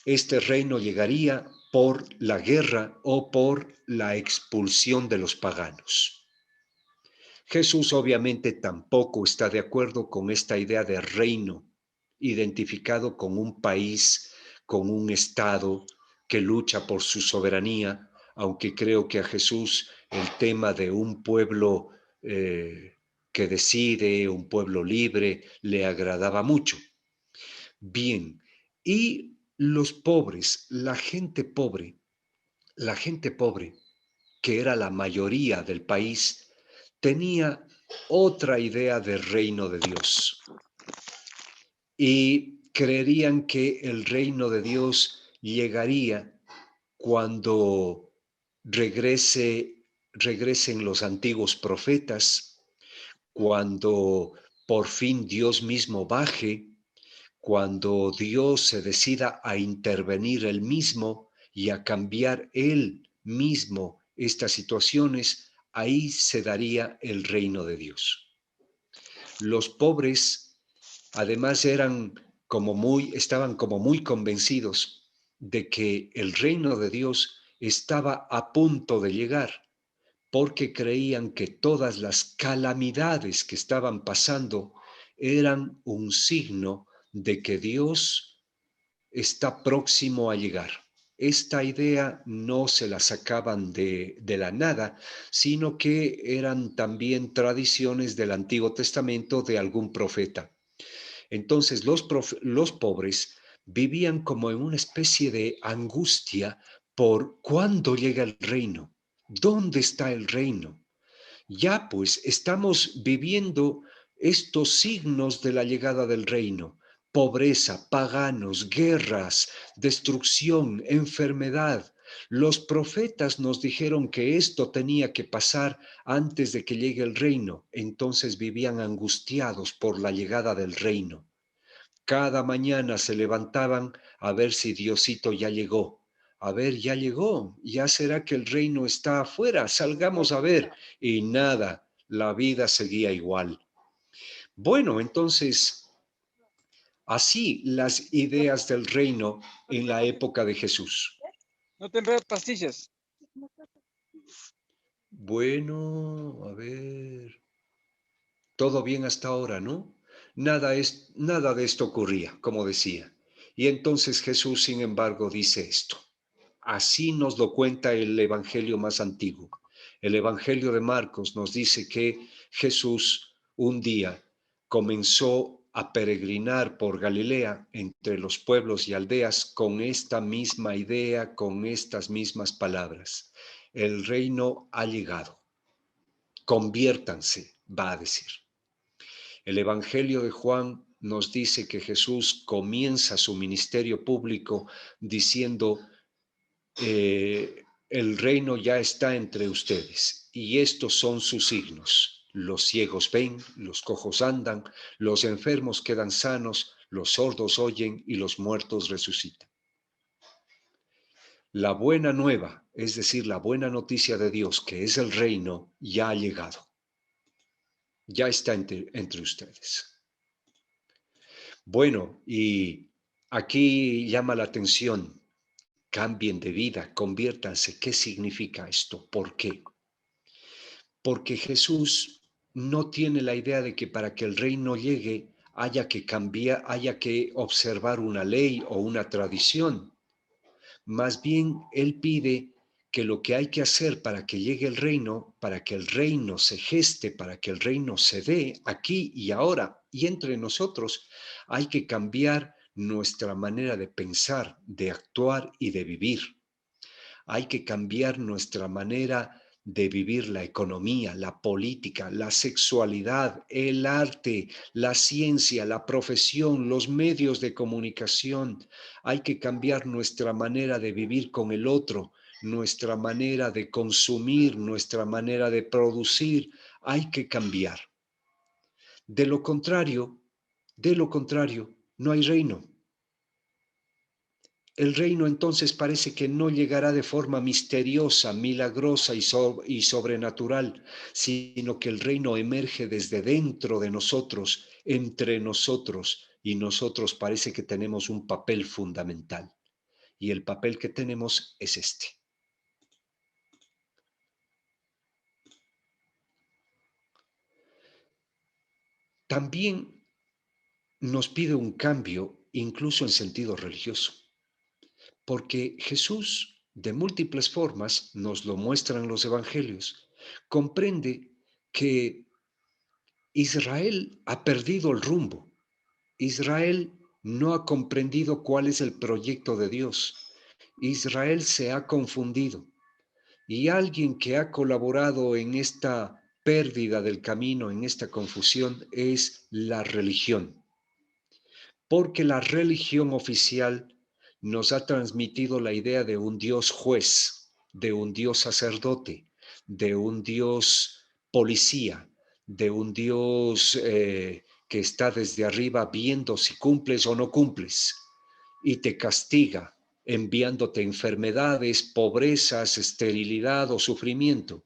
este reino llegaría por la guerra o por la expulsión de los paganos. Jesús obviamente tampoco está de acuerdo con esta idea de reino, identificado con un país, con un Estado que lucha por su soberanía, aunque creo que a Jesús el tema de un pueblo que decide, un pueblo libre, le agradaba mucho. Bien, y los pobres, la gente pobre, que era la mayoría del país, tenía otra idea del reino de Dios y creerían que el reino de Dios llegaría cuando regresen los antiguos profetas, cuando por fin Dios mismo baje, cuando Dios se decida a intervenir él mismo y a cambiar él mismo estas situaciones, ahí se daría el reino de Dios. Los pobres además estaban como muy convencidos de que el reino de Dios estaba a punto de llegar, porque creían que todas las calamidades que estaban pasando eran un signo de que Dios está próximo a llegar. Esta idea no se la sacaban de la nada, sino que eran también tradiciones del Antiguo Testamento de algún profeta. Entonces los pobres vivían como en una especie de angustia por cuándo llega el reino, dónde está el reino. Ya pues estamos viviendo estos signos de la llegada del reino: pobreza, paganos, guerras, destrucción, enfermedad. Los profetas nos dijeron que esto tenía que pasar antes de que llegue el reino, entonces vivían angustiados por la llegada del reino. Cada mañana se levantaban a ver si Diosito ya llegó. A ver, ya llegó, ya será que el reino está afuera, salgamos a ver. Y nada, la vida seguía igual. Bueno, entonces, así las ideas del reino en la época de Jesús. No te enredes pastillas. Bueno, a ver, todo bien hasta ahora, ¿no? Nada de esto ocurría, como decía. Y entonces Jesús, sin embargo, dice esto. Así nos lo cuenta el Evangelio más antiguo. El Evangelio de Marcos nos dice que Jesús un día comenzó a peregrinar por Galilea entre los pueblos y aldeas con esta misma idea, con estas mismas palabras. El reino ha llegado. Conviértanse, va a decir. El Evangelio de Juan nos dice que Jesús comienza su ministerio público diciendo, el reino ya está entre ustedes y estos son sus signos. Los ciegos ven, los cojos andan, los enfermos quedan sanos, los sordos oyen y los muertos resucitan. La buena nueva, es decir, la buena noticia de Dios, que es el reino, ya ha llegado. Ya está entre ustedes. Bueno, y aquí llama la atención, cambien de vida, conviértanse. ¿Qué significa esto? ¿Por qué? Porque Jesús no tiene la idea de que para que el reino llegue haya que cambiar, haya que observar una ley o una tradición. Más bien, Él pide que lo que hay que hacer para que llegue el reino, para que el reino se geste, para que el reino se dé aquí y ahora y entre nosotros, hay que cambiar nuestra manera de pensar, de actuar y de vivir. Hay que cambiar nuestra manera de vivir la economía, la política, la sexualidad, el arte, la ciencia, la profesión, los medios de comunicación. Hay que cambiar nuestra manera de vivir con el otro, nuestra manera de consumir, nuestra manera de producir. Hay que cambiar. De lo contrario, no hay reino. El reino entonces parece que no llegará de forma misteriosa, milagrosa y sobrenatural, sino que el reino emerge desde dentro de nosotros, entre nosotros, y nosotros parece que tenemos un papel fundamental. Y el papel que tenemos es este. También nos pide un cambio, incluso en sentido religioso. Porque Jesús, de múltiples formas, nos lo muestran los evangelios, comprende que Israel ha perdido el rumbo. Israel no ha comprendido cuál es el proyecto de Dios. Israel se ha confundido. Y alguien que ha colaborado en esta pérdida del camino, en esta confusión, es la religión. Porque la religión oficial nos ha transmitido la idea de un Dios juez, de un Dios sacerdote, de un Dios policía, de un Dios que está desde arriba viendo si cumples o no cumples y te castiga enviándote enfermedades, pobrezas, esterilidad o sufrimiento.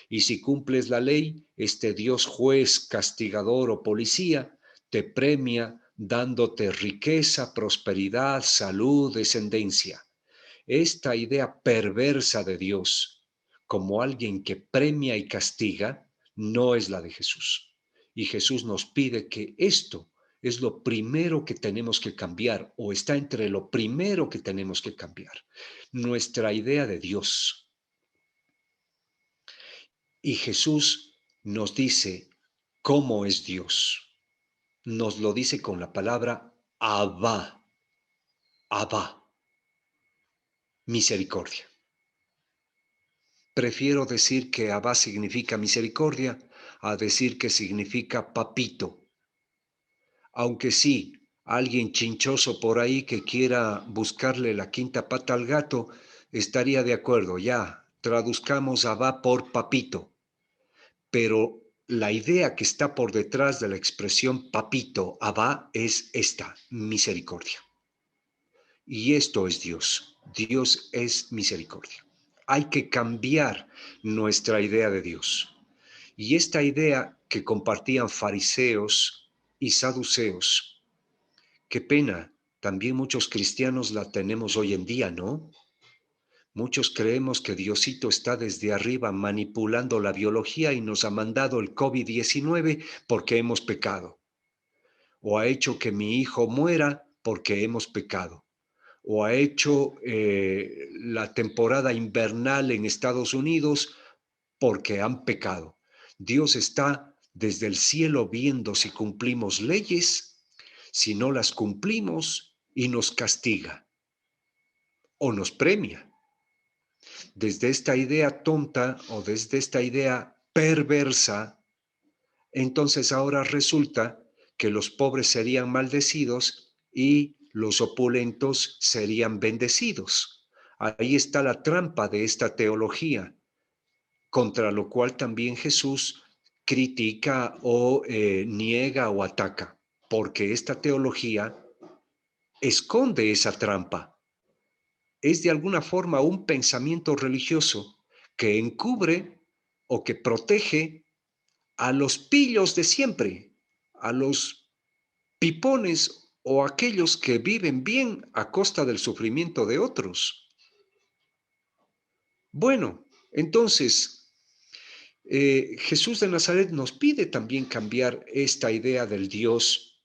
Y si cumples la ley, este Dios juez, castigador o policía te premia dándote riqueza, prosperidad, salud, descendencia. Esta idea perversa de Dios como alguien que premia y castiga no es la de Jesús. Y Jesús nos pide que esto es lo primero que tenemos que cambiar o está entre lo primero que tenemos que cambiar. Nuestra idea de Dios. Y Jesús nos dice cómo es Dios. Nos lo dice con la palabra Abba, Abba, misericordia. Prefiero decir que Abba significa misericordia a decir que significa papito. Aunque sí, alguien chinchoso por ahí que quiera buscarle la quinta pata al gato, estaría de acuerdo, ya, traduzcamos Abba por papito. Pero la idea que está por detrás de la expresión papito, Abba, es esta, misericordia. Y esto es Dios. Dios es misericordia. Hay que cambiar nuestra idea de Dios. Y esta idea que compartían fariseos y saduceos, qué pena, también muchos cristianos la tenemos hoy en día, ¿no? Muchos creemos que Diosito está desde arriba manipulando la biología y nos ha mandado el COVID-19 porque hemos pecado. O ha hecho que mi hijo muera porque hemos pecado. O ha hecho la temporada invernal en Estados Unidos porque han pecado. Dios está desde el cielo viendo si cumplimos leyes, si no las cumplimos y nos castiga o nos premia. Desde esta idea tonta o desde esta idea perversa, entonces ahora resulta que los pobres serían maldecidos y los opulentos serían bendecidos. Ahí está la trampa de esta teología, contra lo cual también Jesús critica o niega o ataca, porque esta teología esconde esa trampa. Es de alguna forma un pensamiento religioso que encubre o que protege a los pillos de siempre, a los pipones o aquellos que viven bien a costa del sufrimiento de otros. Bueno, entonces, Jesús de Nazaret nos pide también cambiar esta idea del Dios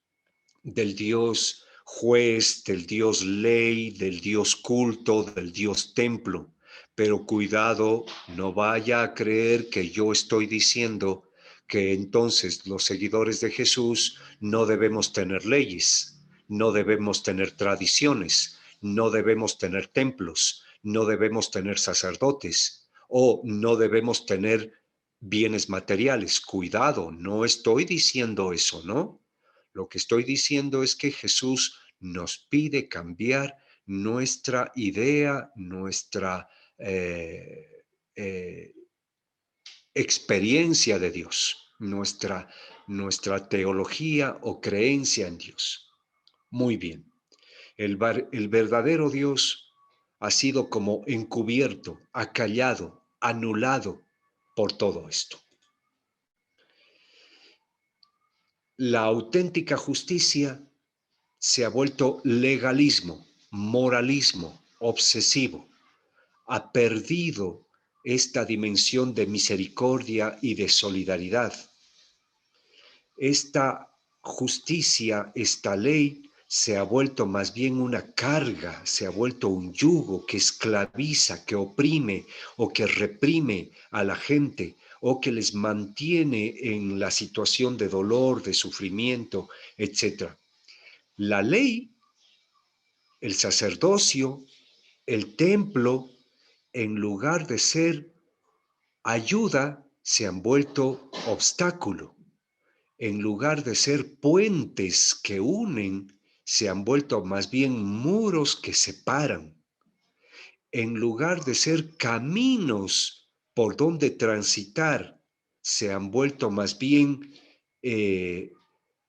juez, del Dios ley, del Dios culto, del Dios templo. Pero cuidado, no vaya a creer que yo estoy diciendo que entonces los seguidores de Jesús no debemos tener leyes, no debemos tener tradiciones, no debemos tener templos, no debemos tener sacerdotes o no debemos tener bienes materiales. Cuidado, no estoy diciendo eso, ¿no? Lo que estoy diciendo es que Jesús nos pide cambiar nuestra idea, nuestra eh, experiencia de Dios, nuestra teología o creencia en Dios. Muy bien. El verdadero Dios ha sido como encubierto, acallado, anulado por todo esto. La auténtica justicia se ha vuelto legalismo, moralismo, obsesivo. Ha perdido esta dimensión de misericordia y de solidaridad. Esta justicia, esta ley, se ha vuelto más bien una carga, se ha vuelto un yugo que esclaviza, que oprime o que reprime a la gente o que les mantiene en la situación de dolor, de sufrimiento, etc. La ley, el sacerdocio, el templo, en lugar de ser ayuda, se han vuelto obstáculo. En lugar de ser puentes que unen, se han vuelto más bien muros que separan. En lugar de ser caminos por donde transitar, se han vuelto más bien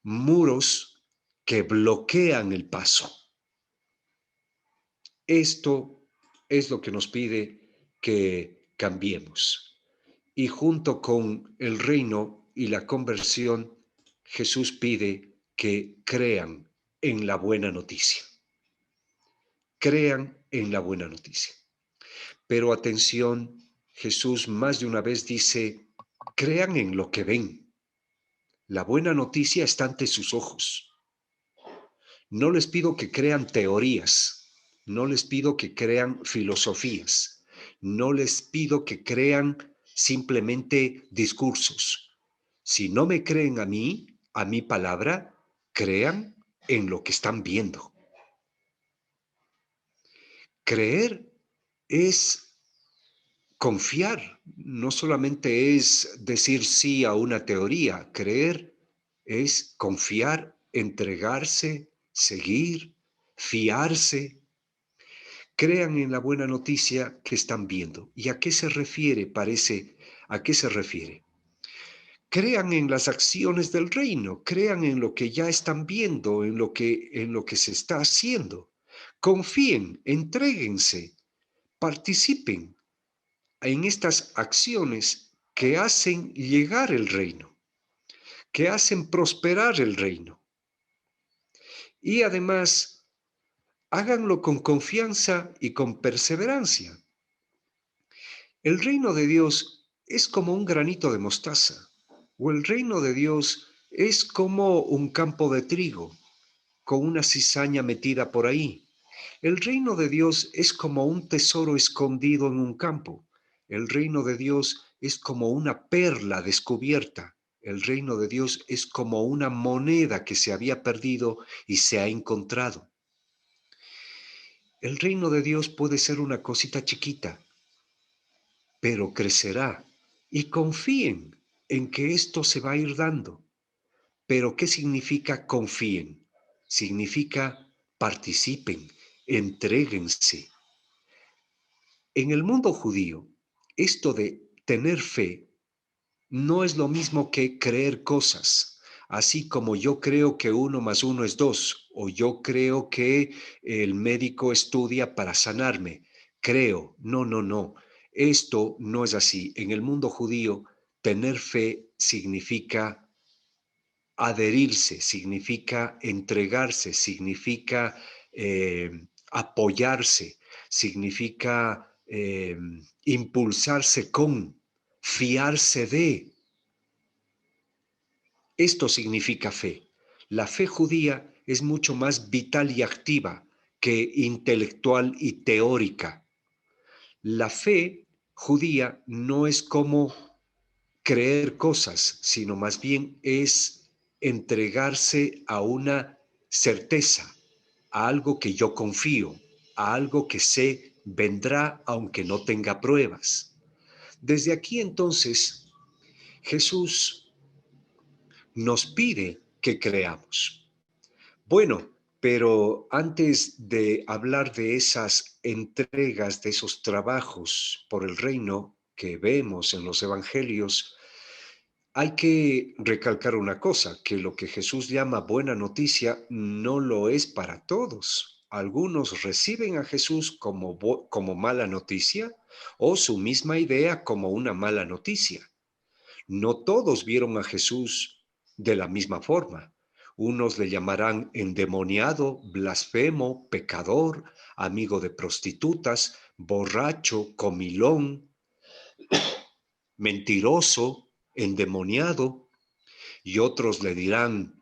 muros que bloquean el paso. Esto es lo que nos pide que cambiemos. Y junto con el reino y la conversión, Jesús pide que crean en la buena noticia. Crean en la buena noticia. Pero atención, Jesús más de una vez dice, crean en lo que ven. La buena noticia está ante sus ojos. No les pido que crean teorías, no les pido que crean filosofías, no les pido que crean simplemente discursos. Si no me creen a mí, a mi palabra, crean en lo que están viendo. Creer es confiar, no solamente es decir sí a una teoría, creer es confiar, entregarse, seguir, fiarse. Crean en la buena noticia que están viendo. ¿Y a qué se refiere? ¿A qué se refiere? Crean en las acciones del reino, crean en lo que ya están viendo, en lo que se está haciendo. Confíen, entréguense, participen en estas acciones que hacen llegar el reino, que hacen prosperar el reino. Y además, háganlo con confianza y con perseverancia. El reino de Dios es como un granito de mostaza, o el reino de Dios es como un campo de trigo con una cizaña metida por ahí. El reino de Dios es como un tesoro escondido en un campo. El reino de Dios es como una perla descubierta. El reino de Dios es como una moneda que se había perdido y se ha encontrado. El reino de Dios puede ser una cosita chiquita, pero crecerá. Y confíen en que esto se va a ir dando. Pero ¿qué significa confíen? Significa participen, entréguense. En el mundo judío, esto de tener fe no es lo mismo que creer cosas. Así como yo creo que 1 más 1 es 2, o yo creo que el médico estudia para sanarme. Creo, no, no, no. Esto no es así. En el mundo judío, tener fe significa adherirse, significa entregarse, significa apoyarse, significa impulsarse con, fiarse de. Esto significa fe. La fe judía es mucho más vital y activa que intelectual y teórica. La fe judía no es como creer cosas, sino más bien es entregarse a una certeza, a algo que yo confío, a algo que sé vendrá aunque no tenga pruebas. Desde aquí entonces Jesús nos pide que creamos. Bueno, pero antes de hablar de esas entregas, de esos trabajos por el reino que vemos en los evangelios, hay que recalcar una cosa, que lo que Jesús llama buena noticia no lo es para todos. Algunos reciben a Jesús como mala noticia o su misma idea como una mala noticia. No todos vieron a Jesús de la misma forma. Unos le llamarán endemoniado, blasfemo, pecador, amigo de prostitutas, borracho, comilón, mentiroso, endemoniado. Y otros le dirán,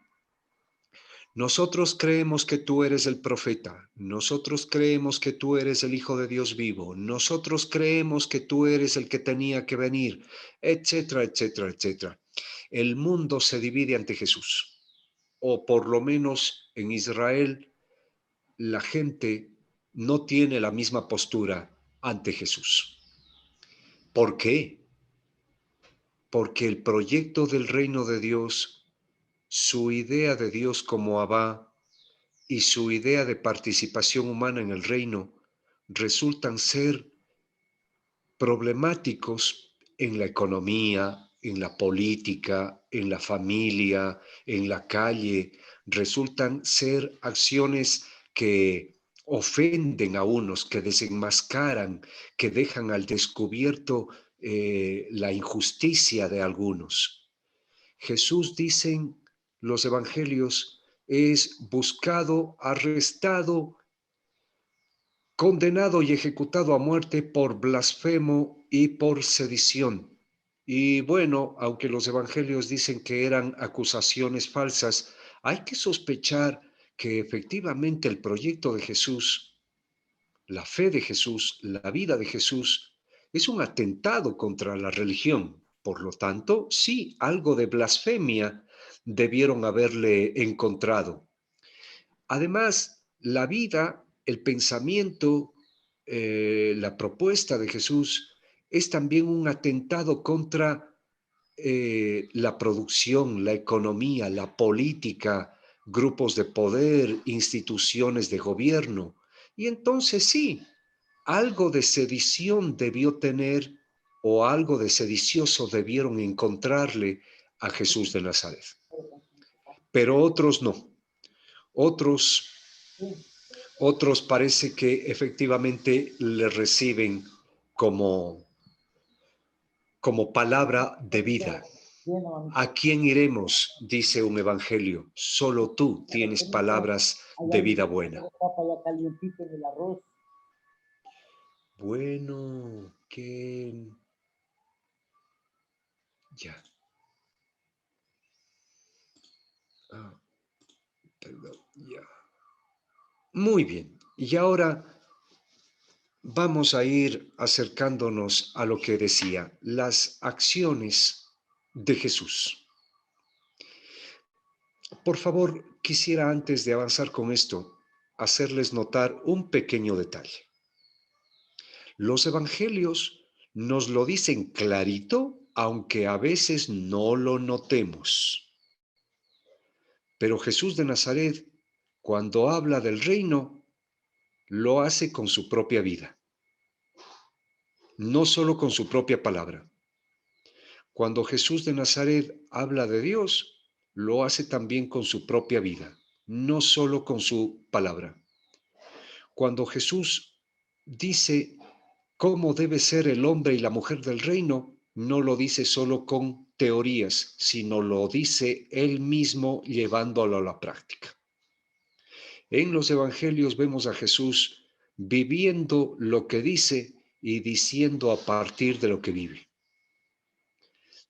nosotros creemos que tú eres el profeta, nosotros creemos que tú eres el Hijo de Dios vivo, nosotros creemos que tú eres el que tenía que venir, etcétera, etcétera, etcétera. El mundo se divide ante Jesús, o por lo menos en Israel la gente no tiene la misma postura ante Jesús. ¿Por qué? Porque el proyecto del reino de Dios, su idea de Dios como Abba y su idea de participación humana en el reino resultan ser problemáticos en la economía, en la política, en la familia, en la calle, resultan ser acciones que ofenden a unos, que desenmascaran, que dejan al descubierto la injusticia de algunos. Jesús, dicen los evangelios, es buscado, arrestado, condenado y ejecutado a muerte por blasfemo y por sedición. Y bueno, aunque los evangelios dicen que eran acusaciones falsas, hay que sospechar que efectivamente el proyecto de Jesús, la fe de Jesús, la vida de Jesús, es un atentado contra la religión. Por lo tanto, sí, algo de blasfemia debieron haberle encontrado. Además, la vida, el pensamiento, la propuesta de Jesús es también un atentado contra la producción, la economía, la política, grupos de poder, instituciones de gobierno. Y entonces sí, algo de sedición debió tener o algo de sedicioso debieron encontrarle a Jesús de Nazaret. Pero otros no. Otros parece que efectivamente le reciben como palabra de vida. ¿A quién iremos? Dice un evangelio. Solo tú tienes palabras de vida buena. Bueno, ¿quién? Ya. Perdón, ya. Muy bien. Y ahora vamos a ir acercándonos a lo que decía, las acciones de Jesús. Por favor, quisiera antes de avanzar con esto, hacerles notar un pequeño detalle. Los evangelios nos lo dicen clarito, aunque a veces no lo notemos. Pero Jesús de Nazaret, cuando habla del reino, lo hace con su propia vida, no solo con su propia palabra. Cuando Jesús de Nazaret habla de Dios, lo hace también con su propia vida, no solo con su palabra. Cuando Jesús dice cómo debe ser el hombre y la mujer del reino, no lo dice solo con teorías, sino lo dice él mismo llevándolo a la práctica. En los evangelios vemos a Jesús viviendo lo que dice y diciendo a partir de lo que vive.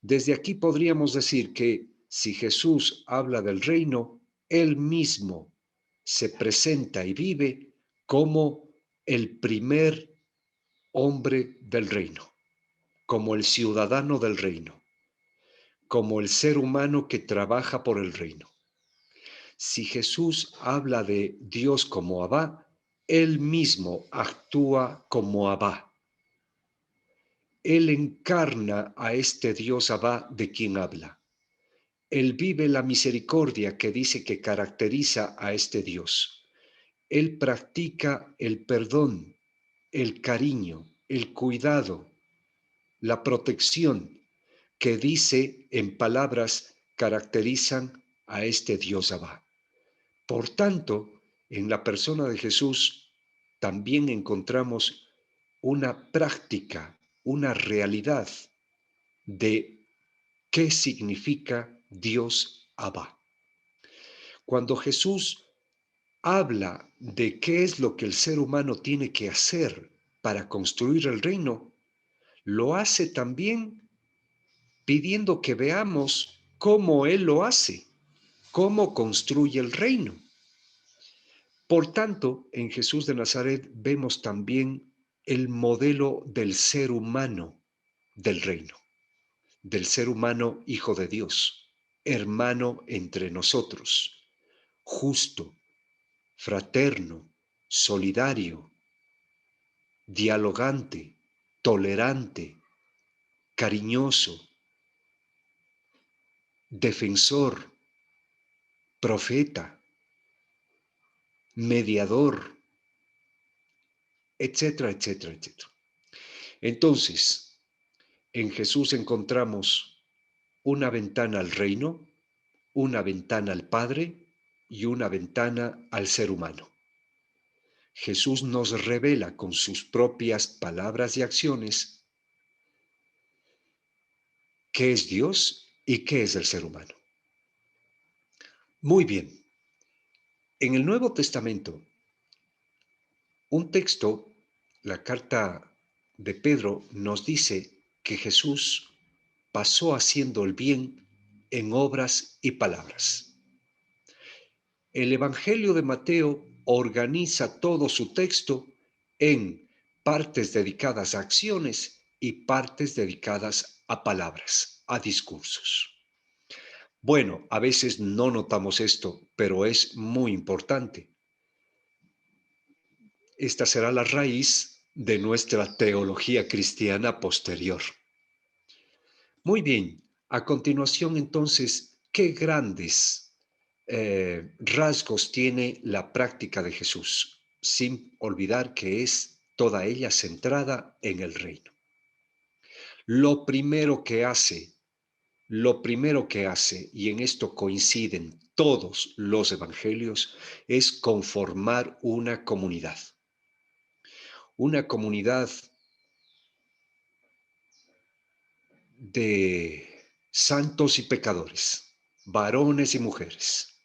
Desde aquí podríamos decir que si Jesús habla del reino, él mismo se presenta y vive como el primer hombre del reino, como el ciudadano del reino, como el ser humano que trabaja por el reino. Si Jesús habla de Dios como Abba, él mismo actúa como Abba. Él encarna a este Dios Abba de quien habla. Él vive la misericordia que dice que caracteriza a este Dios. Él practica el perdón, el cariño, el cuidado, la protección que dice en palabras caracterizan a este Dios Abba. Por tanto, en la persona de Jesús también encontramos una práctica, una realidad de qué significa Dios Abba. Cuando Jesús habla de qué es lo que el ser humano tiene que hacer para construir el reino, lo hace también pidiendo que veamos cómo Él lo hace, cómo construye el reino. Por tanto, en Jesús de Nazaret vemos también el modelo del ser humano del reino, del ser humano hijo de Dios, hermano entre nosotros, justo, fraterno, solidario, dialogante, tolerante, cariñoso, defensor, profeta, mediador, etcétera, etcétera, etcétera. Entonces, en Jesús encontramos una ventana al reino, una ventana al Padre y una ventana al ser humano. Jesús nos revela con sus propias palabras y acciones qué es Dios y qué es el ser humano. Muy bien. En el Nuevo Testamento, un texto, la carta de Pedro, nos dice que Jesús pasó haciendo el bien en obras y palabras. El Evangelio de Mateo organiza todo su texto en partes dedicadas a acciones y partes dedicadas a palabras, a discursos. Bueno, a veces no notamos esto, pero es muy importante. Esta será la raíz de nuestra teología cristiana posterior. Muy bien, a continuación entonces, ¿qué grandes rasgos tiene la práctica de Jesús? Sin olvidar que es toda ella centrada en el reino. Lo primero que hace, lo primero que hace, y en esto coinciden todos los evangelios, es conformar una comunidad. Una comunidad de santos y pecadores, varones y mujeres,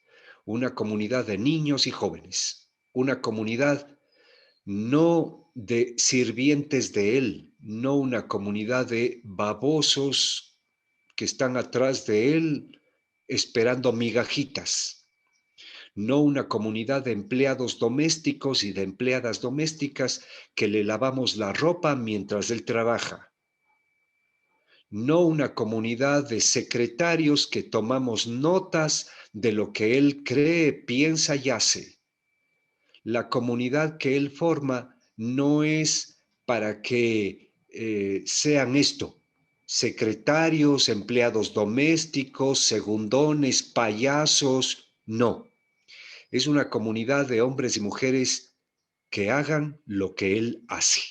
una comunidad de niños y jóvenes, una comunidad no de sirvientes de él, no una comunidad de babosos que están atrás de él esperando migajitas, no una comunidad de empleados domésticos y de empleadas domésticas que le lavamos la ropa mientras él trabaja, no una comunidad de secretarios que tomamos notas de lo que él cree, piensa y hace. La comunidad que él forma no es para que sean esto, secretarios, empleados domésticos, segundones, payasos, no. Es una comunidad de hombres y mujeres que hagan lo que él hace,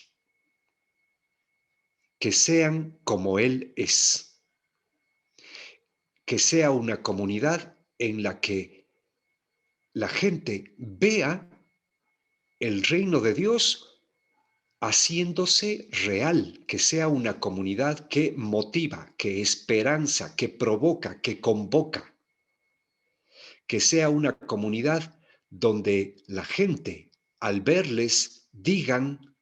que sean como él es, que sea una comunidad en la que la gente vea el reino de Dios haciéndose real, que sea una comunidad que motiva, que esperanza, que provoca, que convoca, que sea una comunidad donde la gente, al verles, digan,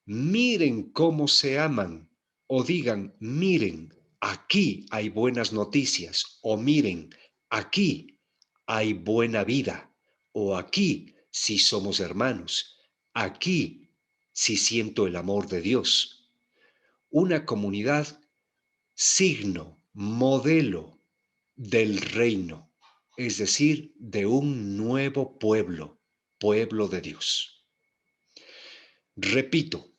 miren cómo se aman, o digan, miren, aquí hay buenas noticias, o miren, aquí hay buena vida, o aquí sí somos hermanos, aquí sí siento el amor de Dios. Una comunidad signo, modelo del reino, es decir, de un nuevo pueblo, pueblo de Dios. Repito,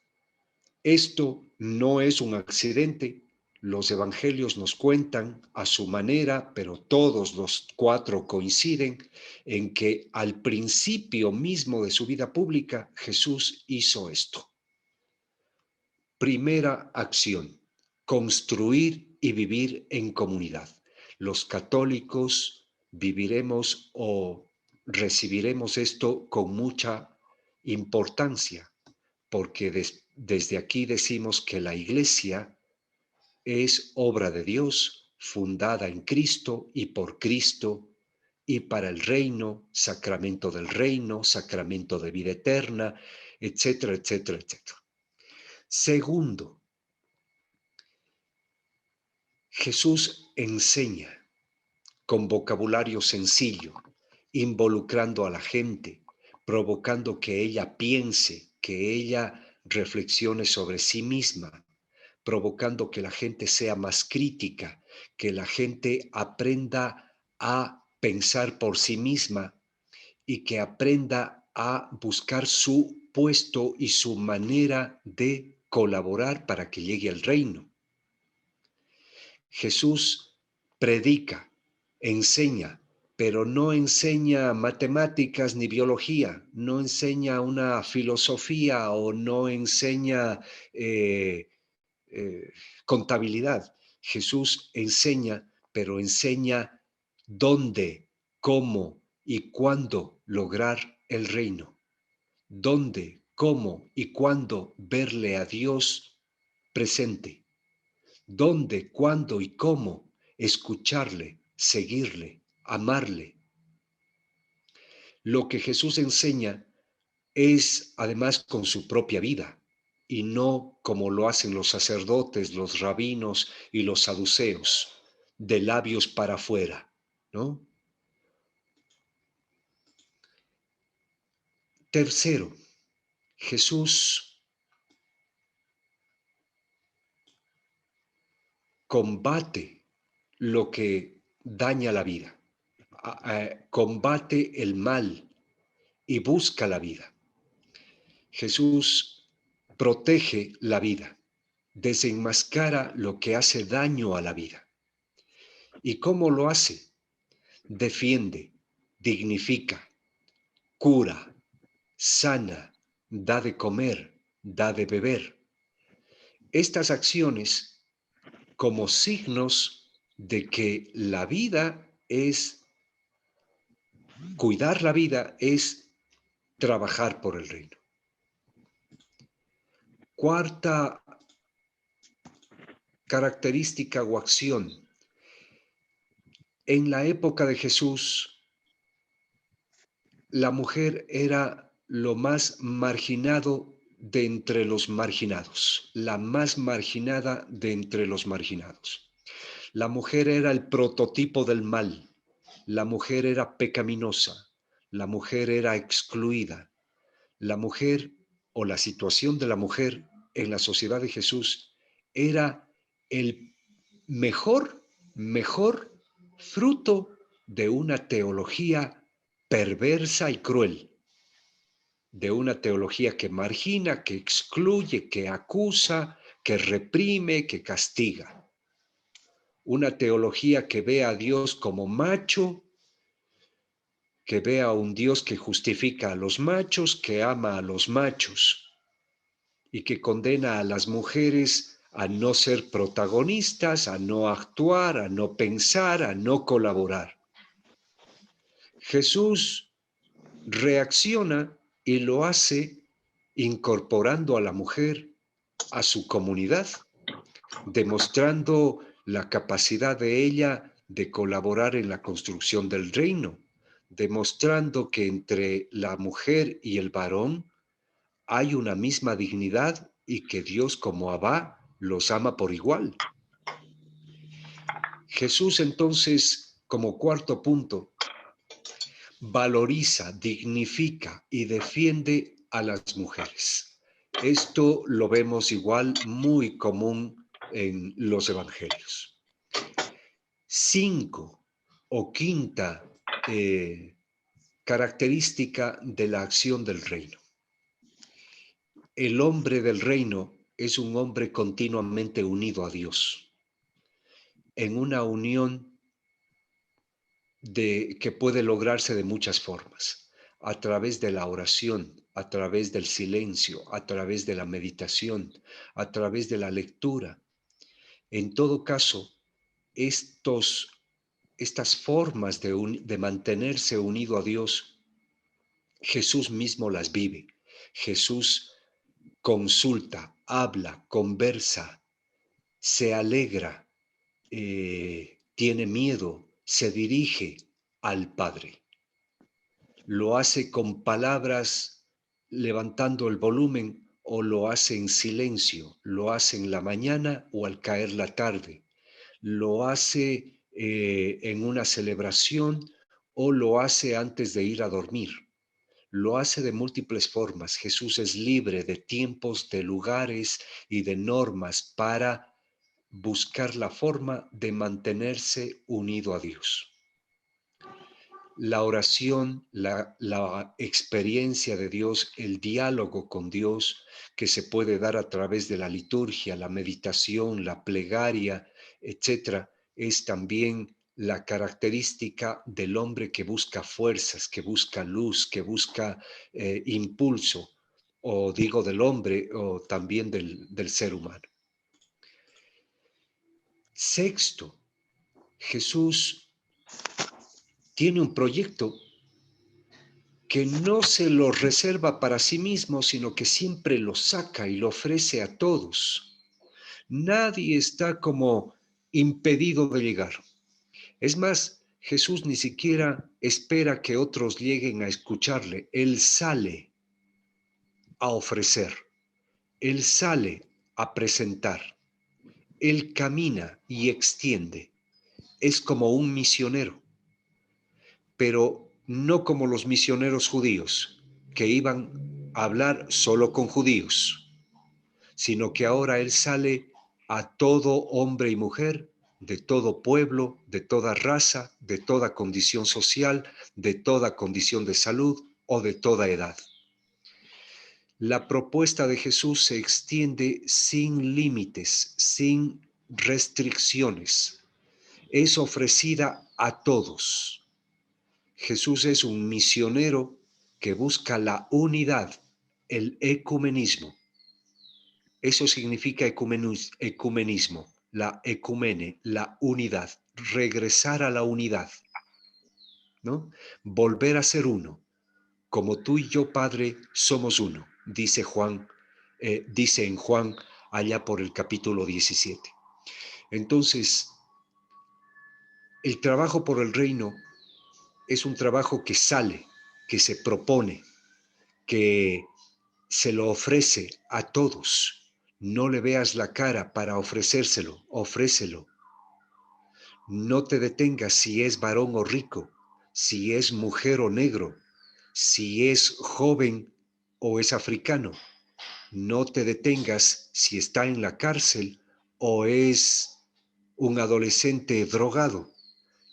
esto no es un accidente. Los evangelios nos cuentan a su manera, pero todos los cuatro coinciden en que al principio mismo de su vida pública Jesús hizo esto. Primera acción, construir y vivir en comunidad. Los católicos viviremos o recibiremos esto con mucha importancia, porque desde aquí decimos que la Iglesia es obra de Dios, fundada en Cristo y por Cristo, y para el reino, sacramento del reino, sacramento de vida eterna, etcétera, etcétera, etcétera. Segundo, Jesús enseña con vocabulario sencillo, involucrando a la gente, provocando que ella piense, que ella reflexione sobre sí misma, provocando que la gente sea más crítica, que la gente aprenda a pensar por sí misma y que aprenda a buscar su puesto y su manera de colaborar para que llegue al reino. Jesús predica, enseña, pero no enseña matemáticas ni biología, no enseña una filosofía o no enseña contabilidad. Jesús enseña, pero enseña dónde, cómo y cuándo lograr el reino. Dónde, cómo y cuándo verle a Dios presente. Dónde, cuándo y cómo escucharle, seguirle, amarle. Lo que Jesús enseña es además con su propia vida y no como lo hacen los sacerdotes, los rabinos y los saduceos, de labios para afuera, ¿no? Tercero, Jesús combate lo que daña la vida, combate el mal y busca la vida. Jesús protege la vida, desenmascara lo que hace daño a la vida. ¿Y cómo lo hace? Defiende, dignifica, cura, sana, da de comer, da de beber. Estas acciones, como signos de que la vida es, cuidar la vida es trabajar por el reino. Cuarta característica o acción. En la época de Jesús, la mujer era lo más marginado de entre los marginados, la más marginada de entre los marginados. La mujer era el prototipo del mal, la mujer era pecaminosa, la mujer era excluida. La mujer o la situación de la mujer en la sociedad de Jesús era el mejor fruto de una teología perversa y cruel, de una teología que margina, que excluye, que acusa, que reprime, que castiga. Una teología que ve a Dios como macho, que ve a un Dios que justifica a los machos, que ama a los machos y que condena a las mujeres a no ser protagonistas, a no actuar, a no pensar, a no colaborar. Jesús reacciona y lo hace incorporando a la mujer a su comunidad, demostrando la capacidad de ella de colaborar en la construcción del reino, demostrando que entre la mujer y el varón hay una misma dignidad y que Dios como Abba los ama por igual. Jesús entonces, como cuarto punto, valoriza, dignifica y defiende a las mujeres. Esto lo vemos igual muy común en los evangelios. 5 o quinta característica de la acción del reino. El hombre del reino es un hombre continuamente unido a Dios, en una unión que puede lograrse de muchas formas, a través de la oración, a través del silencio, a través de la meditación, a través de la lectura. En todo caso, estas formas de mantenerse unido a Dios, Jesús mismo las vive. Jesús consulta, habla, conversa, se alegra, tiene miedo, se dirige al Padre. Lo hace con palabras levantando el volumen o lo hace en silencio, lo hace en la mañana o al caer la tarde, lo hace en una celebración o lo hace antes de ir a dormir. Lo hace de múltiples formas. Jesús es libre de tiempos, de lugares y de normas para buscar la forma de mantenerse unido a Dios. La oración, la experiencia de Dios, el diálogo con Dios que se puede dar a través de la liturgia, la meditación, la plegaria, etcétera, es también la característica del hombre que busca fuerzas, que busca luz, que busca impulso, o digo del hombre o también del ser humano. Sexto, Jesús tiene un proyecto que no se lo reserva para sí mismo, sino que siempre lo saca y lo ofrece a todos. Nadie está como impedido de llegar. Es más, Jesús ni siquiera espera que otros lleguen a escucharle. Él sale a ofrecer. Él sale a presentar. Él camina y extiende. Es como un misionero, pero no como los misioneros judíos, que iban a hablar solo con judíos, sino que ahora Él sale a todo hombre y mujer, de todo pueblo, de toda raza, de toda condición social, de toda condición de salud o de toda edad. La propuesta de Jesús se extiende sin límites, sin restricciones. Es ofrecida a todos. Jesús es un misionero que busca la unidad, el ecumenismo. Eso significa ecumenismo, la ecumene, la unidad. regresar a la unidad, ¿no? Volver a ser uno. Como tú y yo, Padre, somos uno, dice Juan, dice en Juan allá por el capítulo 17. Entonces, el trabajo por el reino es un trabajo que sale, que se propone, que se lo ofrece a todos. No le veas la cara para ofrecérselo, ofrécelo. No te detengas si es varón o rico, si es mujer o negro, si es joven o es africano. No te detengas si está en la cárcel o es un adolescente drogado.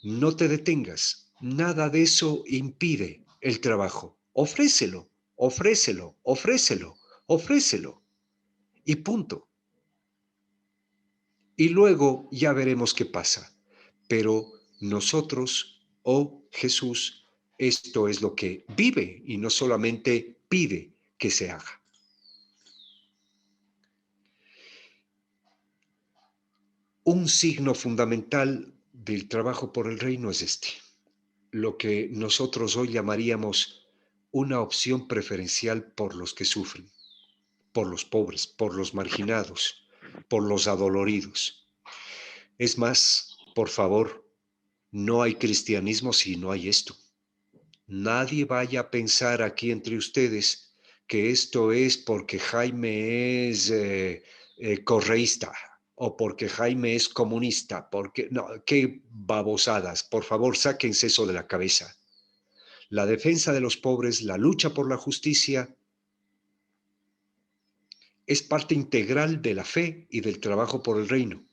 No te detengas. Nada de eso impide el trabajo. Ofrécelo, ofrécelo, ofrécelo, ofrécelo. Y punto. Y luego ya veremos qué pasa. Pero nosotros, oh Jesús, esto es lo que vive y no solamente pide que se haga. Un signo fundamental del trabajo por el reino es este, lo que nosotros hoy llamaríamos una opción preferencial por los que sufren, por los pobres, por los marginados, por los adoloridos. Es más, por favor, no hay cristianismo si no hay esto. Nadie vaya a pensar aquí entre ustedes que esto es porque Jaime es correísta o porque Jaime es comunista, porque no, qué babosadas, por favor, sáquense eso de la cabeza. La defensa de los pobres, la lucha por la justicia, es parte integral de la fe y del trabajo por el reino.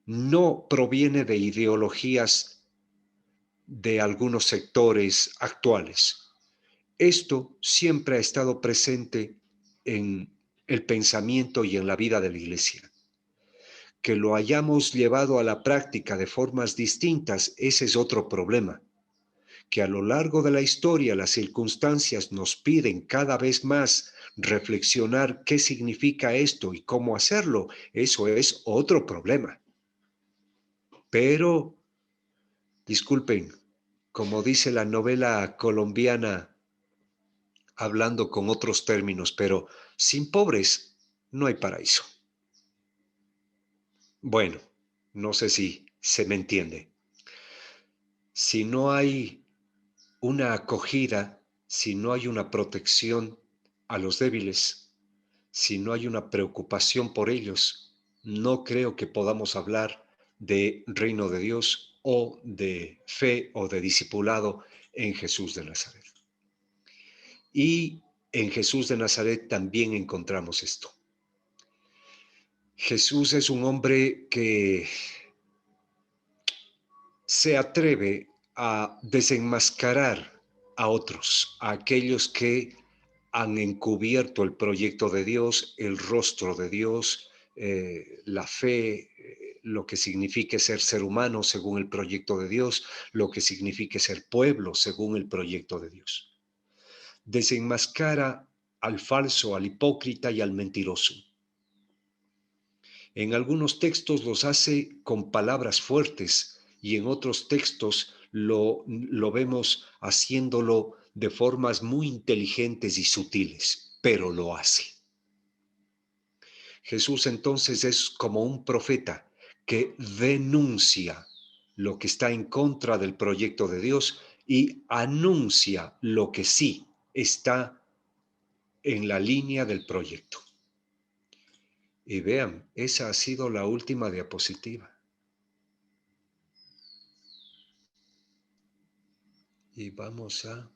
No proviene de ideologías de algunos sectores actuales. Esto siempre ha estado presente en el pensamiento y en la vida de la Iglesia. Que lo hayamos llevado a la práctica de formas distintas, ese es otro problema. Que a lo largo de la historia las circunstancias nos piden cada vez más reflexionar qué significa esto y cómo hacerlo, eso es otro problema. Pero, disculpen, como dice la novela colombiana, hablando con otros términos, pero sin pobres no hay paraíso. Bueno, no sé si se me entiende. Si no hay una acogida, si no hay una protección a los débiles, si no hay una preocupación por ellos, no creo que podamos hablar de reino de Dios o de fe o de discipulado en Jesús de Nazaret. Y en Jesús de Nazaret también encontramos esto. Jesús es un hombre que se atreve a desenmascarar a otros, a aquellos que han encubierto el proyecto de Dios, el rostro de Dios, la fe, lo que significa ser humano según el proyecto de Dios, lo que significa ser pueblo según el proyecto de Dios. Desenmascara al falso, al hipócrita y al mentiroso. En algunos textos los hace con palabras fuertes y en otros textos lo vemos haciéndolo de formas muy inteligentes y sutiles, pero lo hace. Jesús entonces es como un profeta que denuncia lo que está en contra del proyecto de Dios y anuncia lo que sí está en la línea del proyecto. Y vean, esa ha sido la última diapositiva. Y vamos a